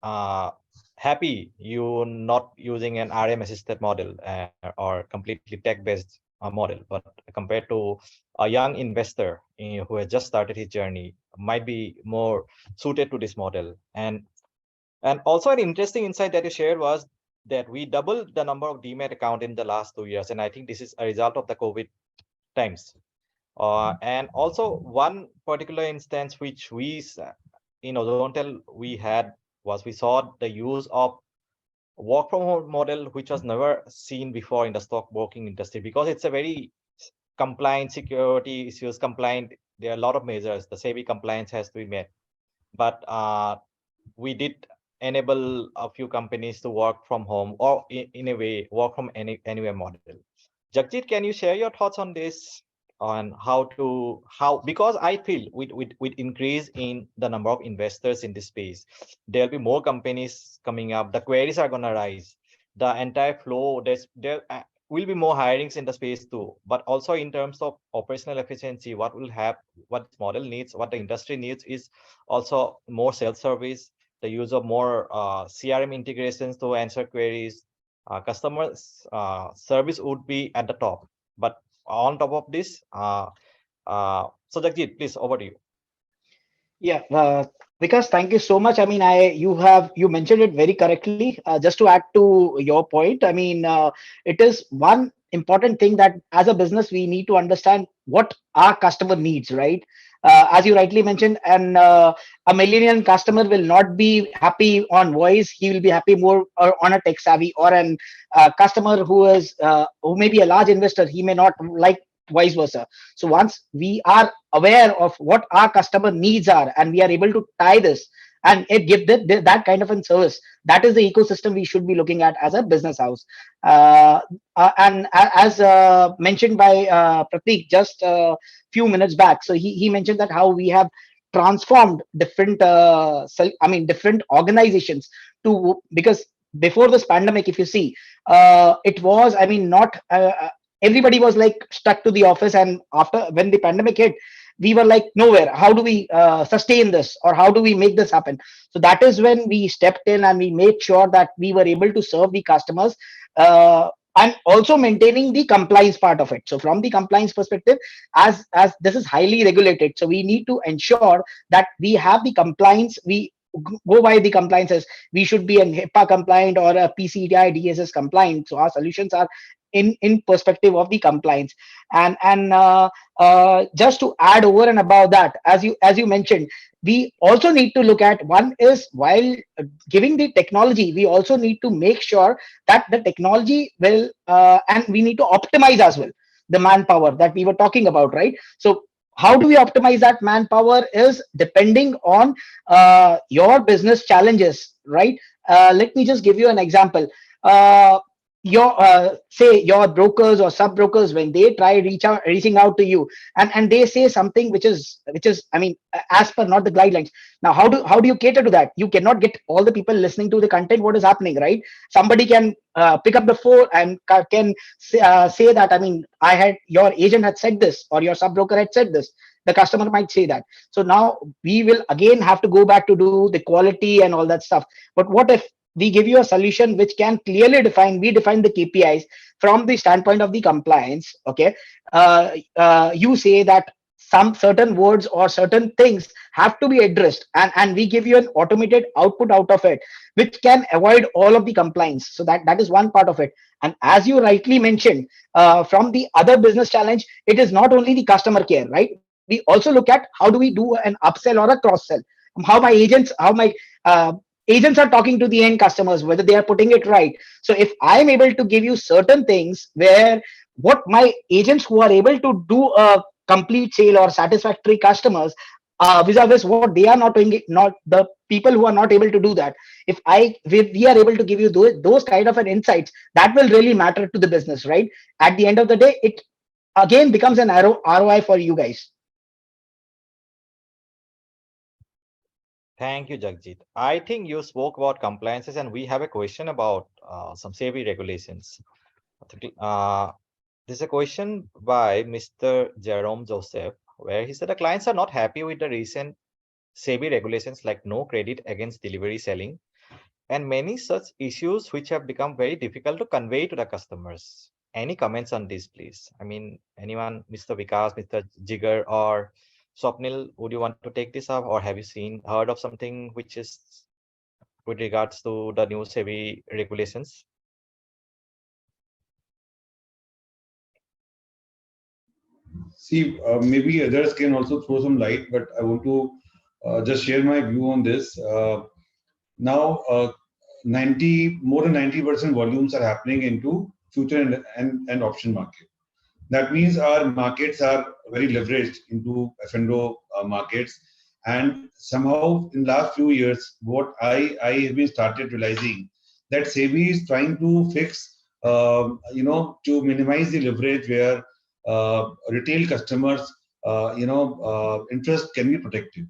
happy you not using an RM assisted model or completely tech based model, but compared to a young investor who has just started his journey might be more suited to this model. And also an interesting insight that you shared was that we doubled the number of demat account in the last 2 years, and I think this is a result of the COVID times. And also one particular instance which in Ozonetel we had was we saw the use of work from home model, which was never seen before in the stockbroking industry, because it's a very compliant, security issues compliant. There are a lot of measures. The SEBI compliance has to be met. But we did enable a few companies to work from home, or in a way work from anywhere model. Jagjit, can you share your thoughts on this, on how because I feel with increase in the number of investors in this space, there'll be more companies coming up, the queries are going to rise, the entire flow, there will be more hirings in the space too. But also in terms of operational efficiency, what this model needs, what the industry needs is also more self-service, the use of more CRM integrations to answer queries. Customer service would be at the top, but on top of this, so Jagjit, please, over to you. Yeah, Vikas, thank you so much. I mean, you mentioned it very correctly. Just to add to your point, I mean, it is one important thing that as a business we need to understand what our customer needs, right? As you rightly mentioned, and a millennial customer will not be happy on voice. He will be happy more on a tech savvy, or an customer who may be a large investor. He may not like vice versa. So once we are aware of what our customer needs are, and we are able to tie this and it give that kind of a service, that is the ecosystem we should be looking at as a business house. As mentioned by Prateek just a few minutes back, so he mentioned that how we have transformed different different organizations to, because before this pandemic, if you see, it was, I mean, not everybody was like stuck to the office, and after when the pandemic hit, we were like nowhere. How do we sustain this, or how do we make this happen? So that is when we stepped in and we made sure that we were able to serve the customers, and also maintaining the compliance part of it. So from the compliance perspective, as this is highly regulated, so we need to ensure that we have the compliance. We go by the compliances. We should be an HIPAA compliant or a PCI DSS compliant. So our solutions are in perspective of the compliance. And just to add over and above that, as you mentioned, we also need to look at, one is, while giving the technology, we also need to make sure that the technology will and we need to optimize as well the manpower that we were talking about, right? So how do we optimize that manpower is depending on your business challenges, right? Let me just give you an example. your say your brokers or sub brokers, when they try reaching out to you, and they say something which is I mean, as per not the guidelines. Now how do you cater to that? You cannot get all the people listening to the content what is happening, right? Somebody can pick up the phone and can say that, I mean, I had your agent had said this, or your sub broker had said this. The customer might say that. So now we will again have to go back to do the quality and all that stuff. But what if we give you a solution which can clearly we define the KPIs from the standpoint of the compliance? Okay. You say that some certain words or certain things have to be addressed, and we give you an automated output out of it, which can avoid all of the compliance. So that is one part of it. And as you rightly mentioned, from the other business challenge, it is not only the customer care, right? We also look at how do we do an upsell or a cross sell, how my uh, agents are talking to the end customers, whether they are putting it right. So if I am able to give you certain things where what my agents who are able to do a complete sale or satisfactory customers, vis-a-vis what they are not doing, not the people who are not able to do that, if we are able to give you those kind of an insights, that will really matter to the business, right? At the end of the day, it again becomes an ROI for you guys. Thank you, Jagjit. I think you spoke about compliances, and we have a question about some SEBI regulations. This is a question by Mr. Jerome Joseph, where he said the clients are not happy with the recent SEBI regulations like no credit against delivery selling, and many such issues which have become very difficult to convey to the customers. Any comments on this, please? I mean, anyone, Mr. Vikas, Mr. Jigar, or Swapnil, would you want to take this up, or have you heard of something which is with regards to the new SEBI regulations? See, maybe others can also throw some light, but I want to just share my view on this. Now, 90 more than 90% volumes are happening into future and option market. That means our markets are very leveraged into F&O markets, and somehow in last few years, what I have been started realizing that SEBI is trying to fix, to minimize the leverage where retail customers, interest can be protected,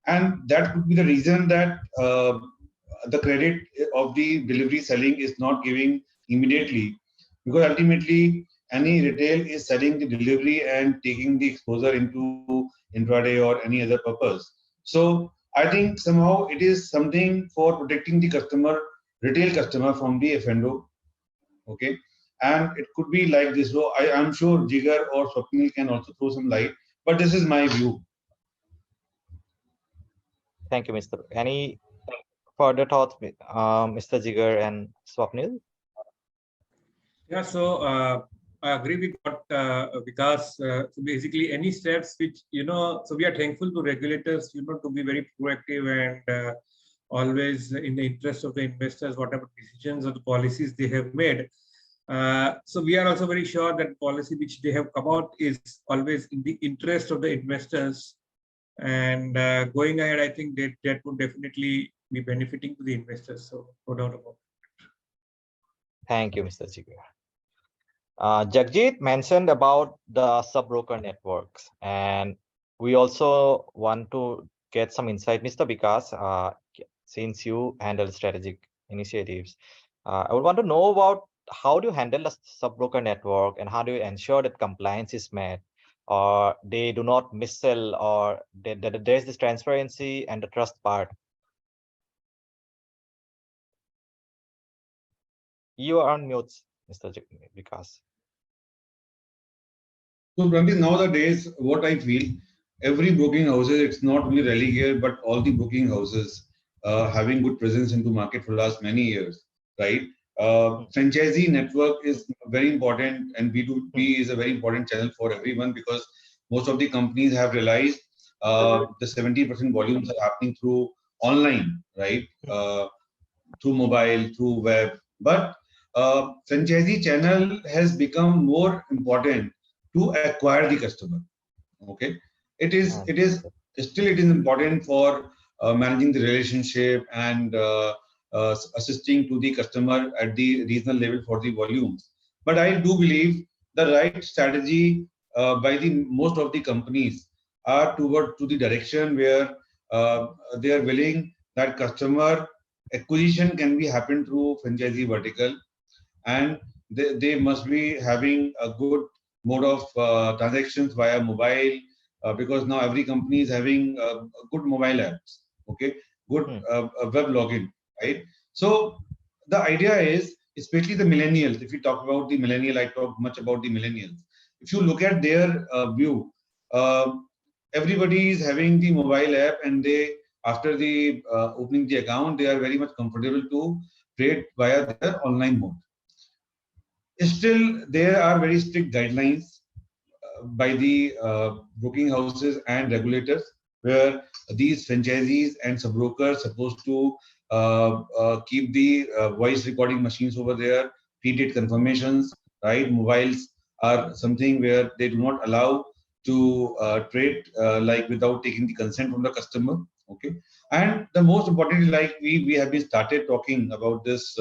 and that could be the reason that the credit of the delivery selling is not giving immediately, because ultimately any retail is selling the delivery and taking the exposure into intraday or any other purpose. So I think somehow it is something for protecting the customer, retail customer from the F&O. Okay, and it could be like this. So I am sure Jigar or Swapnil can also throw some light, but this is my view. Thank you, Mr. Any further thoughts, Mr. Jigar and Swapnil? Yeah, so I agree with what Vikas. So basically, any steps which so we are thankful to regulators, to be very proactive and always in the interest of the investors, whatever decisions or the policies they have made. So we are also very sure that policy which they have come out is always in the interest of the investors. And going ahead, I think that would definitely be benefiting to the investors. So no doubt about it. Thank you, Mr. Jigar. Jagjit mentioned about the sub-broker networks, and we also want to get some insight. Mr. Vikas, since you handle strategic initiatives, I would want to know about how do you handle the sub-broker network, and how do you ensure that compliance is met, or they do not missell, or there's this transparency and the trust part. You are on mute, Mr. Vikas. So, Pranit, nowadays, what I feel, every booking houses, it's not only Religare, but all the booking houses having good presence into market for last many years, right? Franchisee network is very important, and B2B is a very important channel for everyone, because most of the companies have realized the 70% volumes are happening through online, right? Through mobile, through web. But franchisee channel has become more important to acquire the customer. Okay, it is still it is important for managing the relationship and assisting to the customer at the regional level for the volumes. But I do believe the right strategy by the most of the companies are toward to the direction where they are willing that customer acquisition can be happen through franchisee vertical, and they must be having a good mode of transactions via mobile, because now every company is having good mobile apps, okay, good web login, right? So the idea is, especially the millennials, if you talk about the millennial, I talk much about the millennials. If you look at their view, everybody is having the mobile app, and they, after the opening the account, they are very much comfortable to trade via their online mode. Still, there are very strict guidelines by the booking houses and regulators, where these franchisees and sub-brokers supposed to keep the voice recording machines over there, pre-date confirmations, right? Mobiles are something where they do not allow to trade like without taking the consent from the customer, okay? And the most importantly, like we have been started talking about this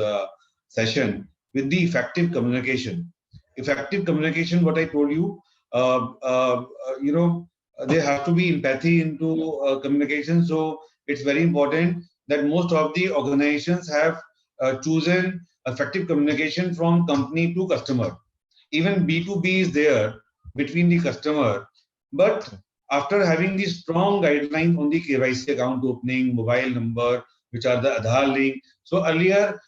session with the effective communication. Effective communication, what I told you, you know, there has to be empathy into communication. So it's very important that most of the organizations have chosen effective communication from company to customer. Even B2B is there between the customer, but after having the strong guidelines on the KYC account opening, mobile number, which are the Aadhaar link. So earlier,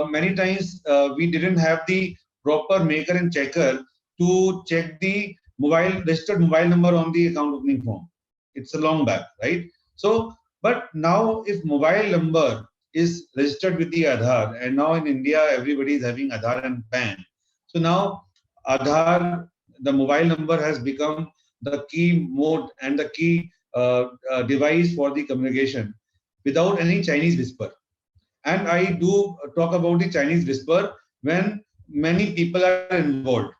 many times we didn't have the proper maker and checker to check the registered mobile number on the account opening form. It's a long back, right? So, but now if mobile number is registered with the Aadhaar, and now in India everybody is having Aadhaar and PAN. So now Aadhaar, the mobile number has become the key mode and the key device for the communication without any Chinese whisper. And I do talk about the Chinese whisper when many people are involved.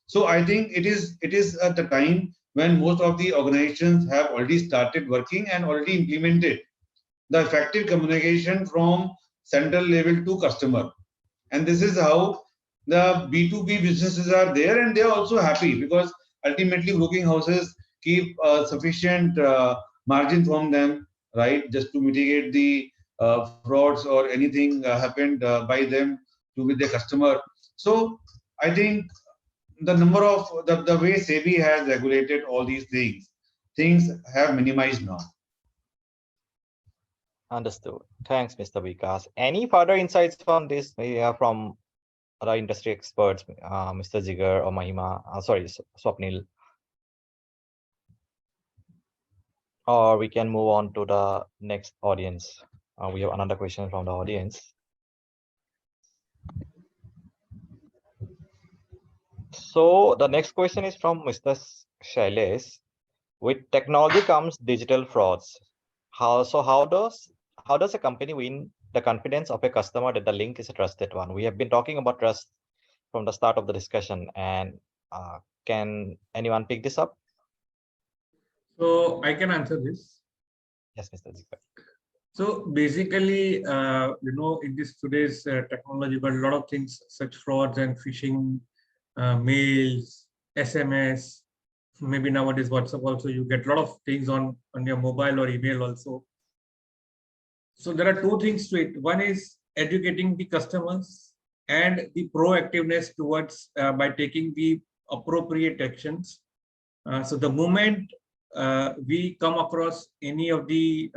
So I think it is at the time when most of the organizations have already started working and already implemented the effective communication from central level to customer. And this is how the B2B businesses are there, and they are also happy because ultimately booking houses keep sufficient margin from them, right? Just to mitigate the frauds or anything happened by them to with the customer. So I think the number of the way SEBI has regulated all these things have minimized now. Understood. Thanks, Mr. Vikas. Any further insights on this from other industry experts, Mr. Jigar or Mahima? Sorry, Swapnil. Or we can move on to the next audience. We have another question from the audience. So the next question is from Mr. Shailesh. With technology comes digital frauds. How does a company win the confidence of a customer that the link is a trusted one? We have been talking about trust from the start of the discussion, and can anyone pick this up? So I can answer this. Yes, Mr. Jigar. So basically, in this today's technology, but a lot of things such frauds and phishing, mails, SMS, maybe nowadays WhatsApp also, you get a lot of things on your mobile or email also. So there are two things to it. One is educating the customers and the proactiveness towards by taking the appropriate actions. So the moment we come across any of the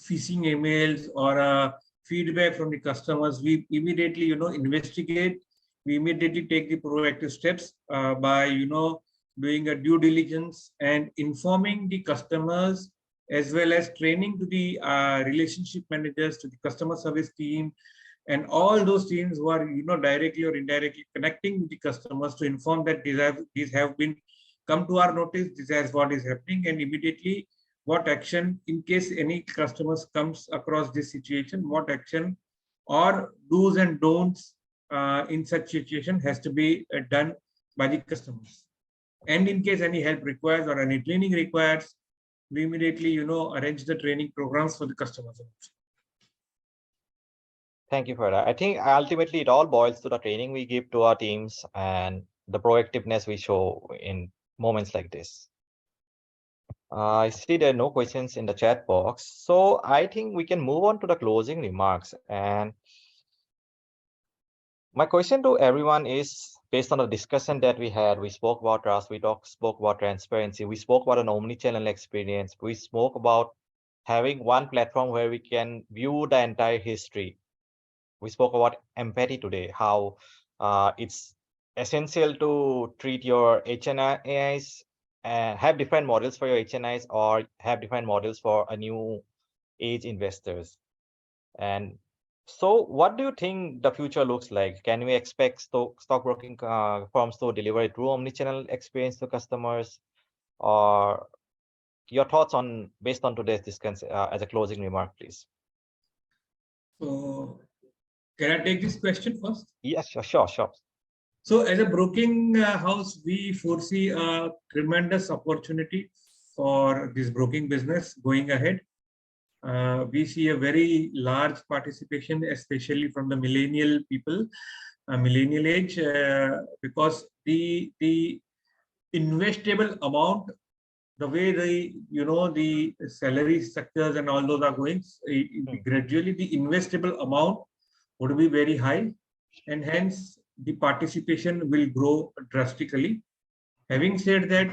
phishing emails or feedback from the customers, we immediately investigate. We immediately take the proactive steps by doing a due diligence and informing the customers, as well as training to the relationship managers, to the customer service team, and all those teams who are directly or indirectly connecting with the customers to inform that these have been come to our notice, this is what is happening, and immediately what action, in case any customers comes across this situation, what action or do's and don'ts in such situation has to be done by the customers. And in case any help requires or any training requires, we immediately arrange the training programs for the customers. Thank you for that. I think ultimately it all boils to the training we give to our teams and the proactiveness we show in moments like this. I see there are no questions in the chat box. So I think we can move on to the closing remarks. And my question to everyone is based on the discussion that we had. We spoke about trust, spoke about transparency, we spoke about an omni-channel experience, we spoke about having one platform where we can view the entire history. We spoke about empathy today, how it's essential to treat your HNIs and have different models for your HNIs or have different models for a new age investors. And so what do you think the future looks like? Can we expect stockbroking firms to deliver a true omnichannel experience to customers? Or your thoughts on based on today's discussion as a closing remark, please? So can I take this question first? Yes, sure. So as a broking house, we foresee a tremendous opportunity for this broking business going ahead. We see a very large participation, especially from the millennial people, millennial age, because the investable amount, the way the salary structures and all those are going, gradually the investable amount would be very high, and hence the participation will grow drastically. Having said that,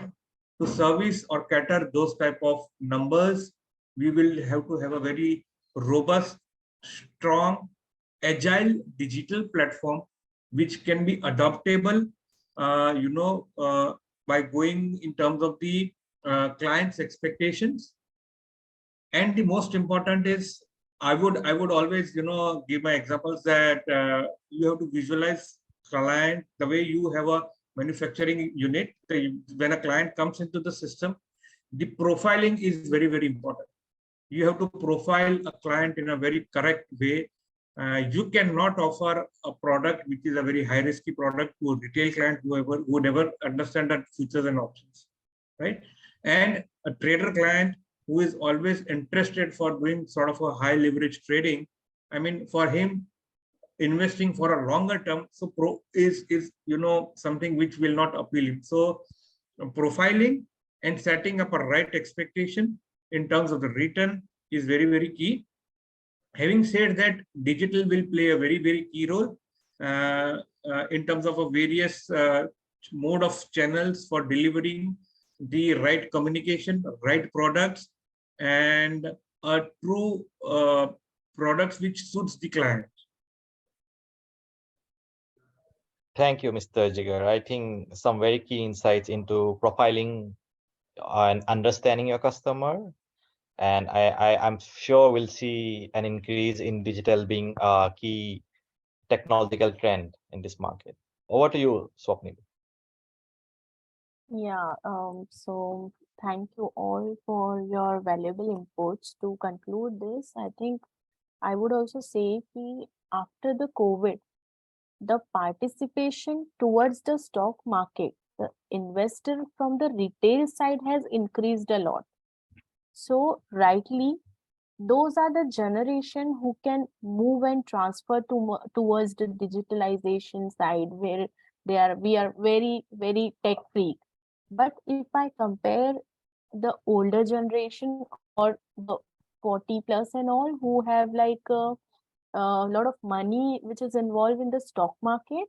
to service or cater those type of numbers, we will have to have a very robust, strong, agile digital platform which can be adaptable, by going in terms of the client's expectations. And the most important is, I would always give my examples that you have to visualize client the way you have a manufacturing unit. When a client comes into the system, the profiling is very, very important. You have to profile a client in a very correct way. You cannot offer a product which is a very high risky product to a retail client who would never understand the features and options, right? And a trader client who is always interested for doing sort of a high leverage trading, I mean, for him, investing for a longer term, so is something which will not appeal him. So profiling and setting up a right expectation in terms of the return is very, very key. Having said that, digital will play a very, very key role in terms of a various mode of channels for delivering the right communication, right products, and a true products which suits the client. Thank you, Mr. Jigar. I think some very key insights into profiling and understanding your customer. And I'm sure we'll see an increase in digital being a key technological trend in this market. Over to you, Swapnil. Yeah, so thank you all for your valuable inputs. To conclude this, I think I would also say that after the COVID, the participation towards the stock market, the investor from the retail side has increased a lot. So rightly, those are the generation who can move and transfer towards the digitalization side where we are very, very tech freak. But if I compare the older generation or the 40 plus and all who have like a lot of money which is involved in the stock market,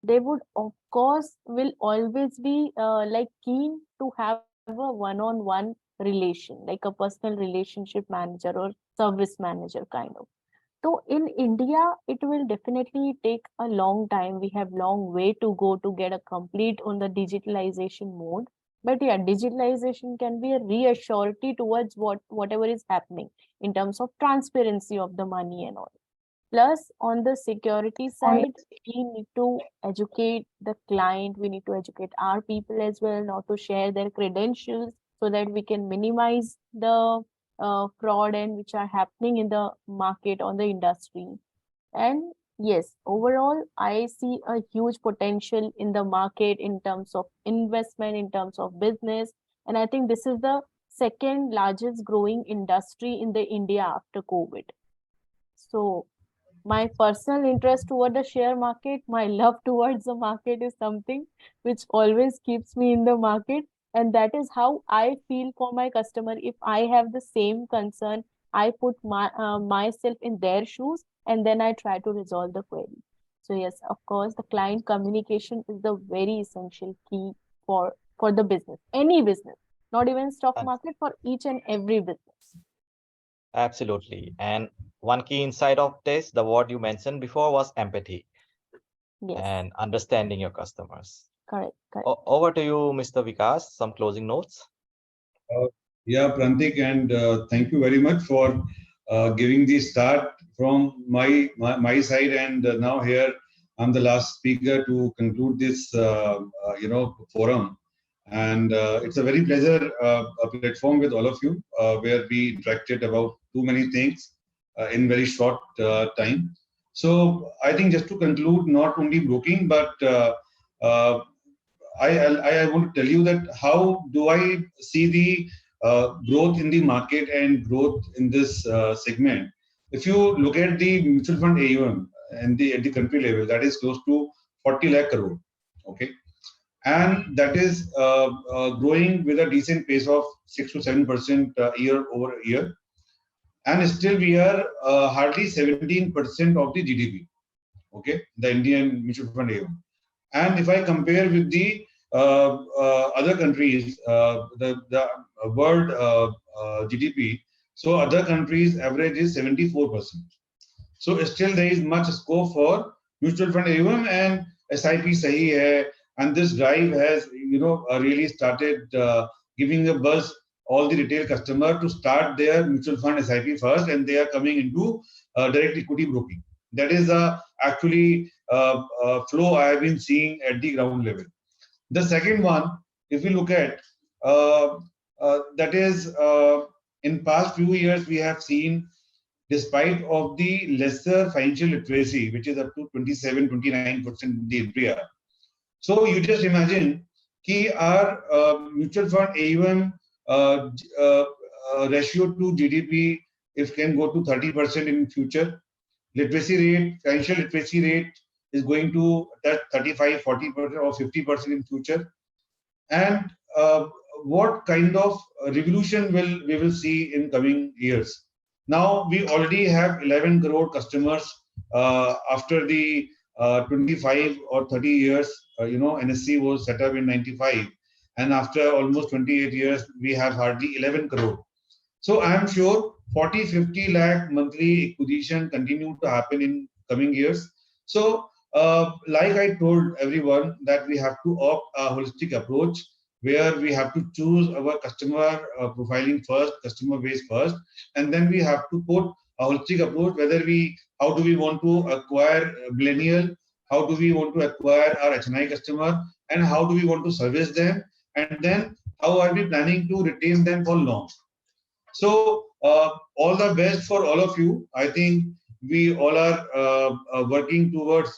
they would of course will always be like keen to have a one-on-one relation, like a personal relationship manager or service manager kind of. So in India, it will definitely take a long time. We have long way to go to get a complete on the digitalization mode. But yeah, digitalization can be a reassurity towards whatever is happening in terms of transparency of the money and all. Plus, on the security side, we need to educate the client. We need to educate our people as well, not to share their credentials so that we can minimize the fraud and which are happening in the market on the industry. And yes, overall, I see a huge potential in the market in terms of investment, in terms of business. And I think this is the second largest growing industry in the India after COVID. So My personal interest toward the share market, my love towards the market is something which always keeps me in the market. And that is how I feel for my customer. If I have the same concern, I put myself in their shoes and then I try to resolve the query. So yes, of course, the client communication is the very essential key for the business, any business, not even stock Uh, market, for each and every business. Absolutely. And one key insight of this, the word you mentioned before, was empathy Yes, and understanding your customers. correct, correct. Over to you, Mr. Vikas, some closing notes. Uh, yeah, Prantik, and thank you very much for giving the start from my side. And now here I'm the last speaker to conclude this forum. And it's a very pleasure a platform with all of you where we interacted about too many things in very short time. So I think just to conclude, not only broking, but uh, I want to tell you that how do I see the growth in the market and growth in this segment. If you look at the mutual fund AUM and at the country level, that is close to 40 lakh crore. Okay, and that is growing with a decent pace of 6 to 7% year over year, and still we are hardly 17% of the GDP. Okay, the Indian mutual fund AUM. And if I compare with the other countries, the world GDP, so other countries average is 74%. So still there is much scope for mutual fund AUM, and SIP sahi hai, and this drive has really started giving a buzz all the retail customer to start their mutual fund SIP first, and they are coming into direct equity broking. That is actually flow I have been seeing at the ground level. The second one, if we look at that is in past few years we have seen, despite of the lesser financial literacy, which is up to 27-29% in the India. So you just imagine कि our mutual fund AUM ratio to GDP, if can go to 30% in future, literacy rate, financial literacy rate is going to that 35, 40% or 50% in future. And what kind of revolution we will see in coming years? Now we already have 11 crore customers after the 25 or 30 years. NSC was set up in 95, and after almost 28 years, we have hardly 11 crore. So I am sure 40-50 lakh monthly acquisition continue to happen in coming years. So like I told everyone that we have to opt a holistic approach where we have to choose our customer profiling first, customer base first, and then we have to put a holistic approach how do we want to acquire millennial, how do we want to acquire our HNI customer, and how do we want to service them, and then how are we planning to retain them for long. So all the best for all of you. I think we all are working towards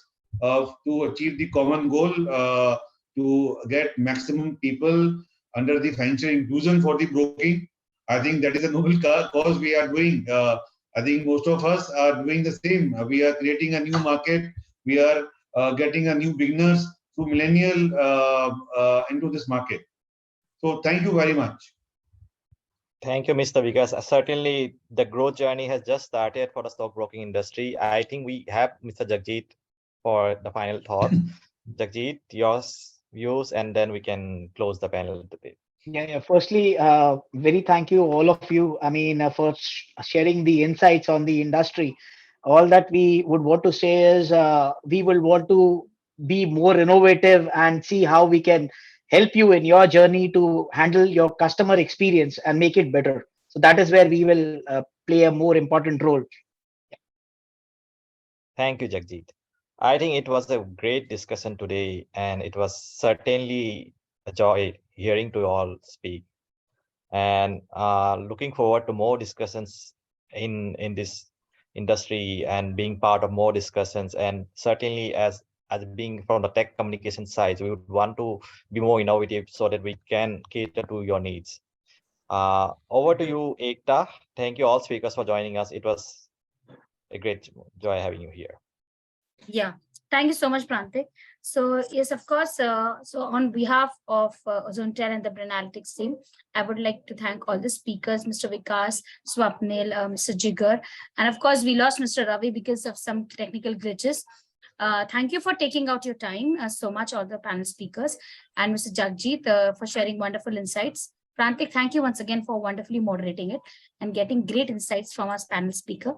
to achieve the common goal to get maximum people under the financial inclusion for the broking. I think that is a noble cause we are doing. I think most of us are doing the same. We are creating a new market. We are getting a new beginners through millennial into this market. So thank you very much. Thank you, Mr. Vikas. Certainly, the growth journey has just started for the stockbroking industry. I think we have Mr. Jagjit for the final thought. Jagjit, your views, and then we can close the panel debate. Yeah. Firstly, very thank you all of you. I mean, for sharing the insights on the industry. All that we would want to say is we will want to be more innovative and see how we can help you in your journey to handle your customer experience and make it better. So that is where we will play a more important role. Thank you, Jagjit. I think it was a great discussion today, and it was certainly a joy hearing to all speak. And looking forward to more discussions in this industry and being part of more discussions. And certainly as being from the tech communication side, we would want to be more innovative so that we can cater to your needs. Over to you, Ekta. Thank you all speakers for joining us. It was a great joy having you here. Yeah, thank you so much, Prantik. So yes, of course. So on behalf of Ozonetel and the Branalytics team, I would like to thank all the speakers, Mr. Vikas, Swapnil, Mr. Jigar, and of course we lost Mr. Ravi because of some technical glitches. Thank you for taking out your time so much, all the panel speakers, and Mr. Jagjit for sharing wonderful insights. Prantik, thank you once again for wonderfully moderating it and getting great insights from our panel speaker.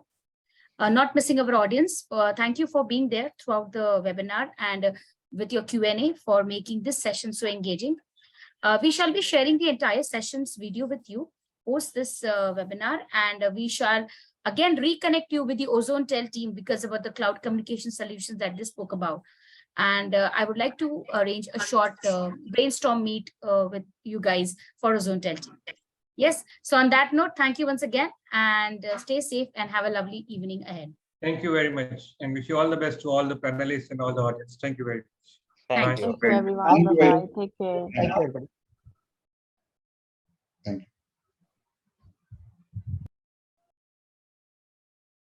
Not missing our audience. Thank you for being there throughout the webinar and with your Q&A for making this session so engaging. We shall be sharing the entire session's video with you post this webinar, and we shall again reconnect you with the Ozonetel team because about the cloud communication solutions that they spoke about. And I would like to arrange a short brainstorm meet with you guys for Ozonetel team. Yes. So on that note, thank you once again, and stay safe and have a lovely evening ahead. Thank you very much, and wish you all the best to all the panelists and all the audience. Thank you very much. Thank Thank you. Thank you, everyone. Thank you very Bye-bye. Take care. Thank you, everybody.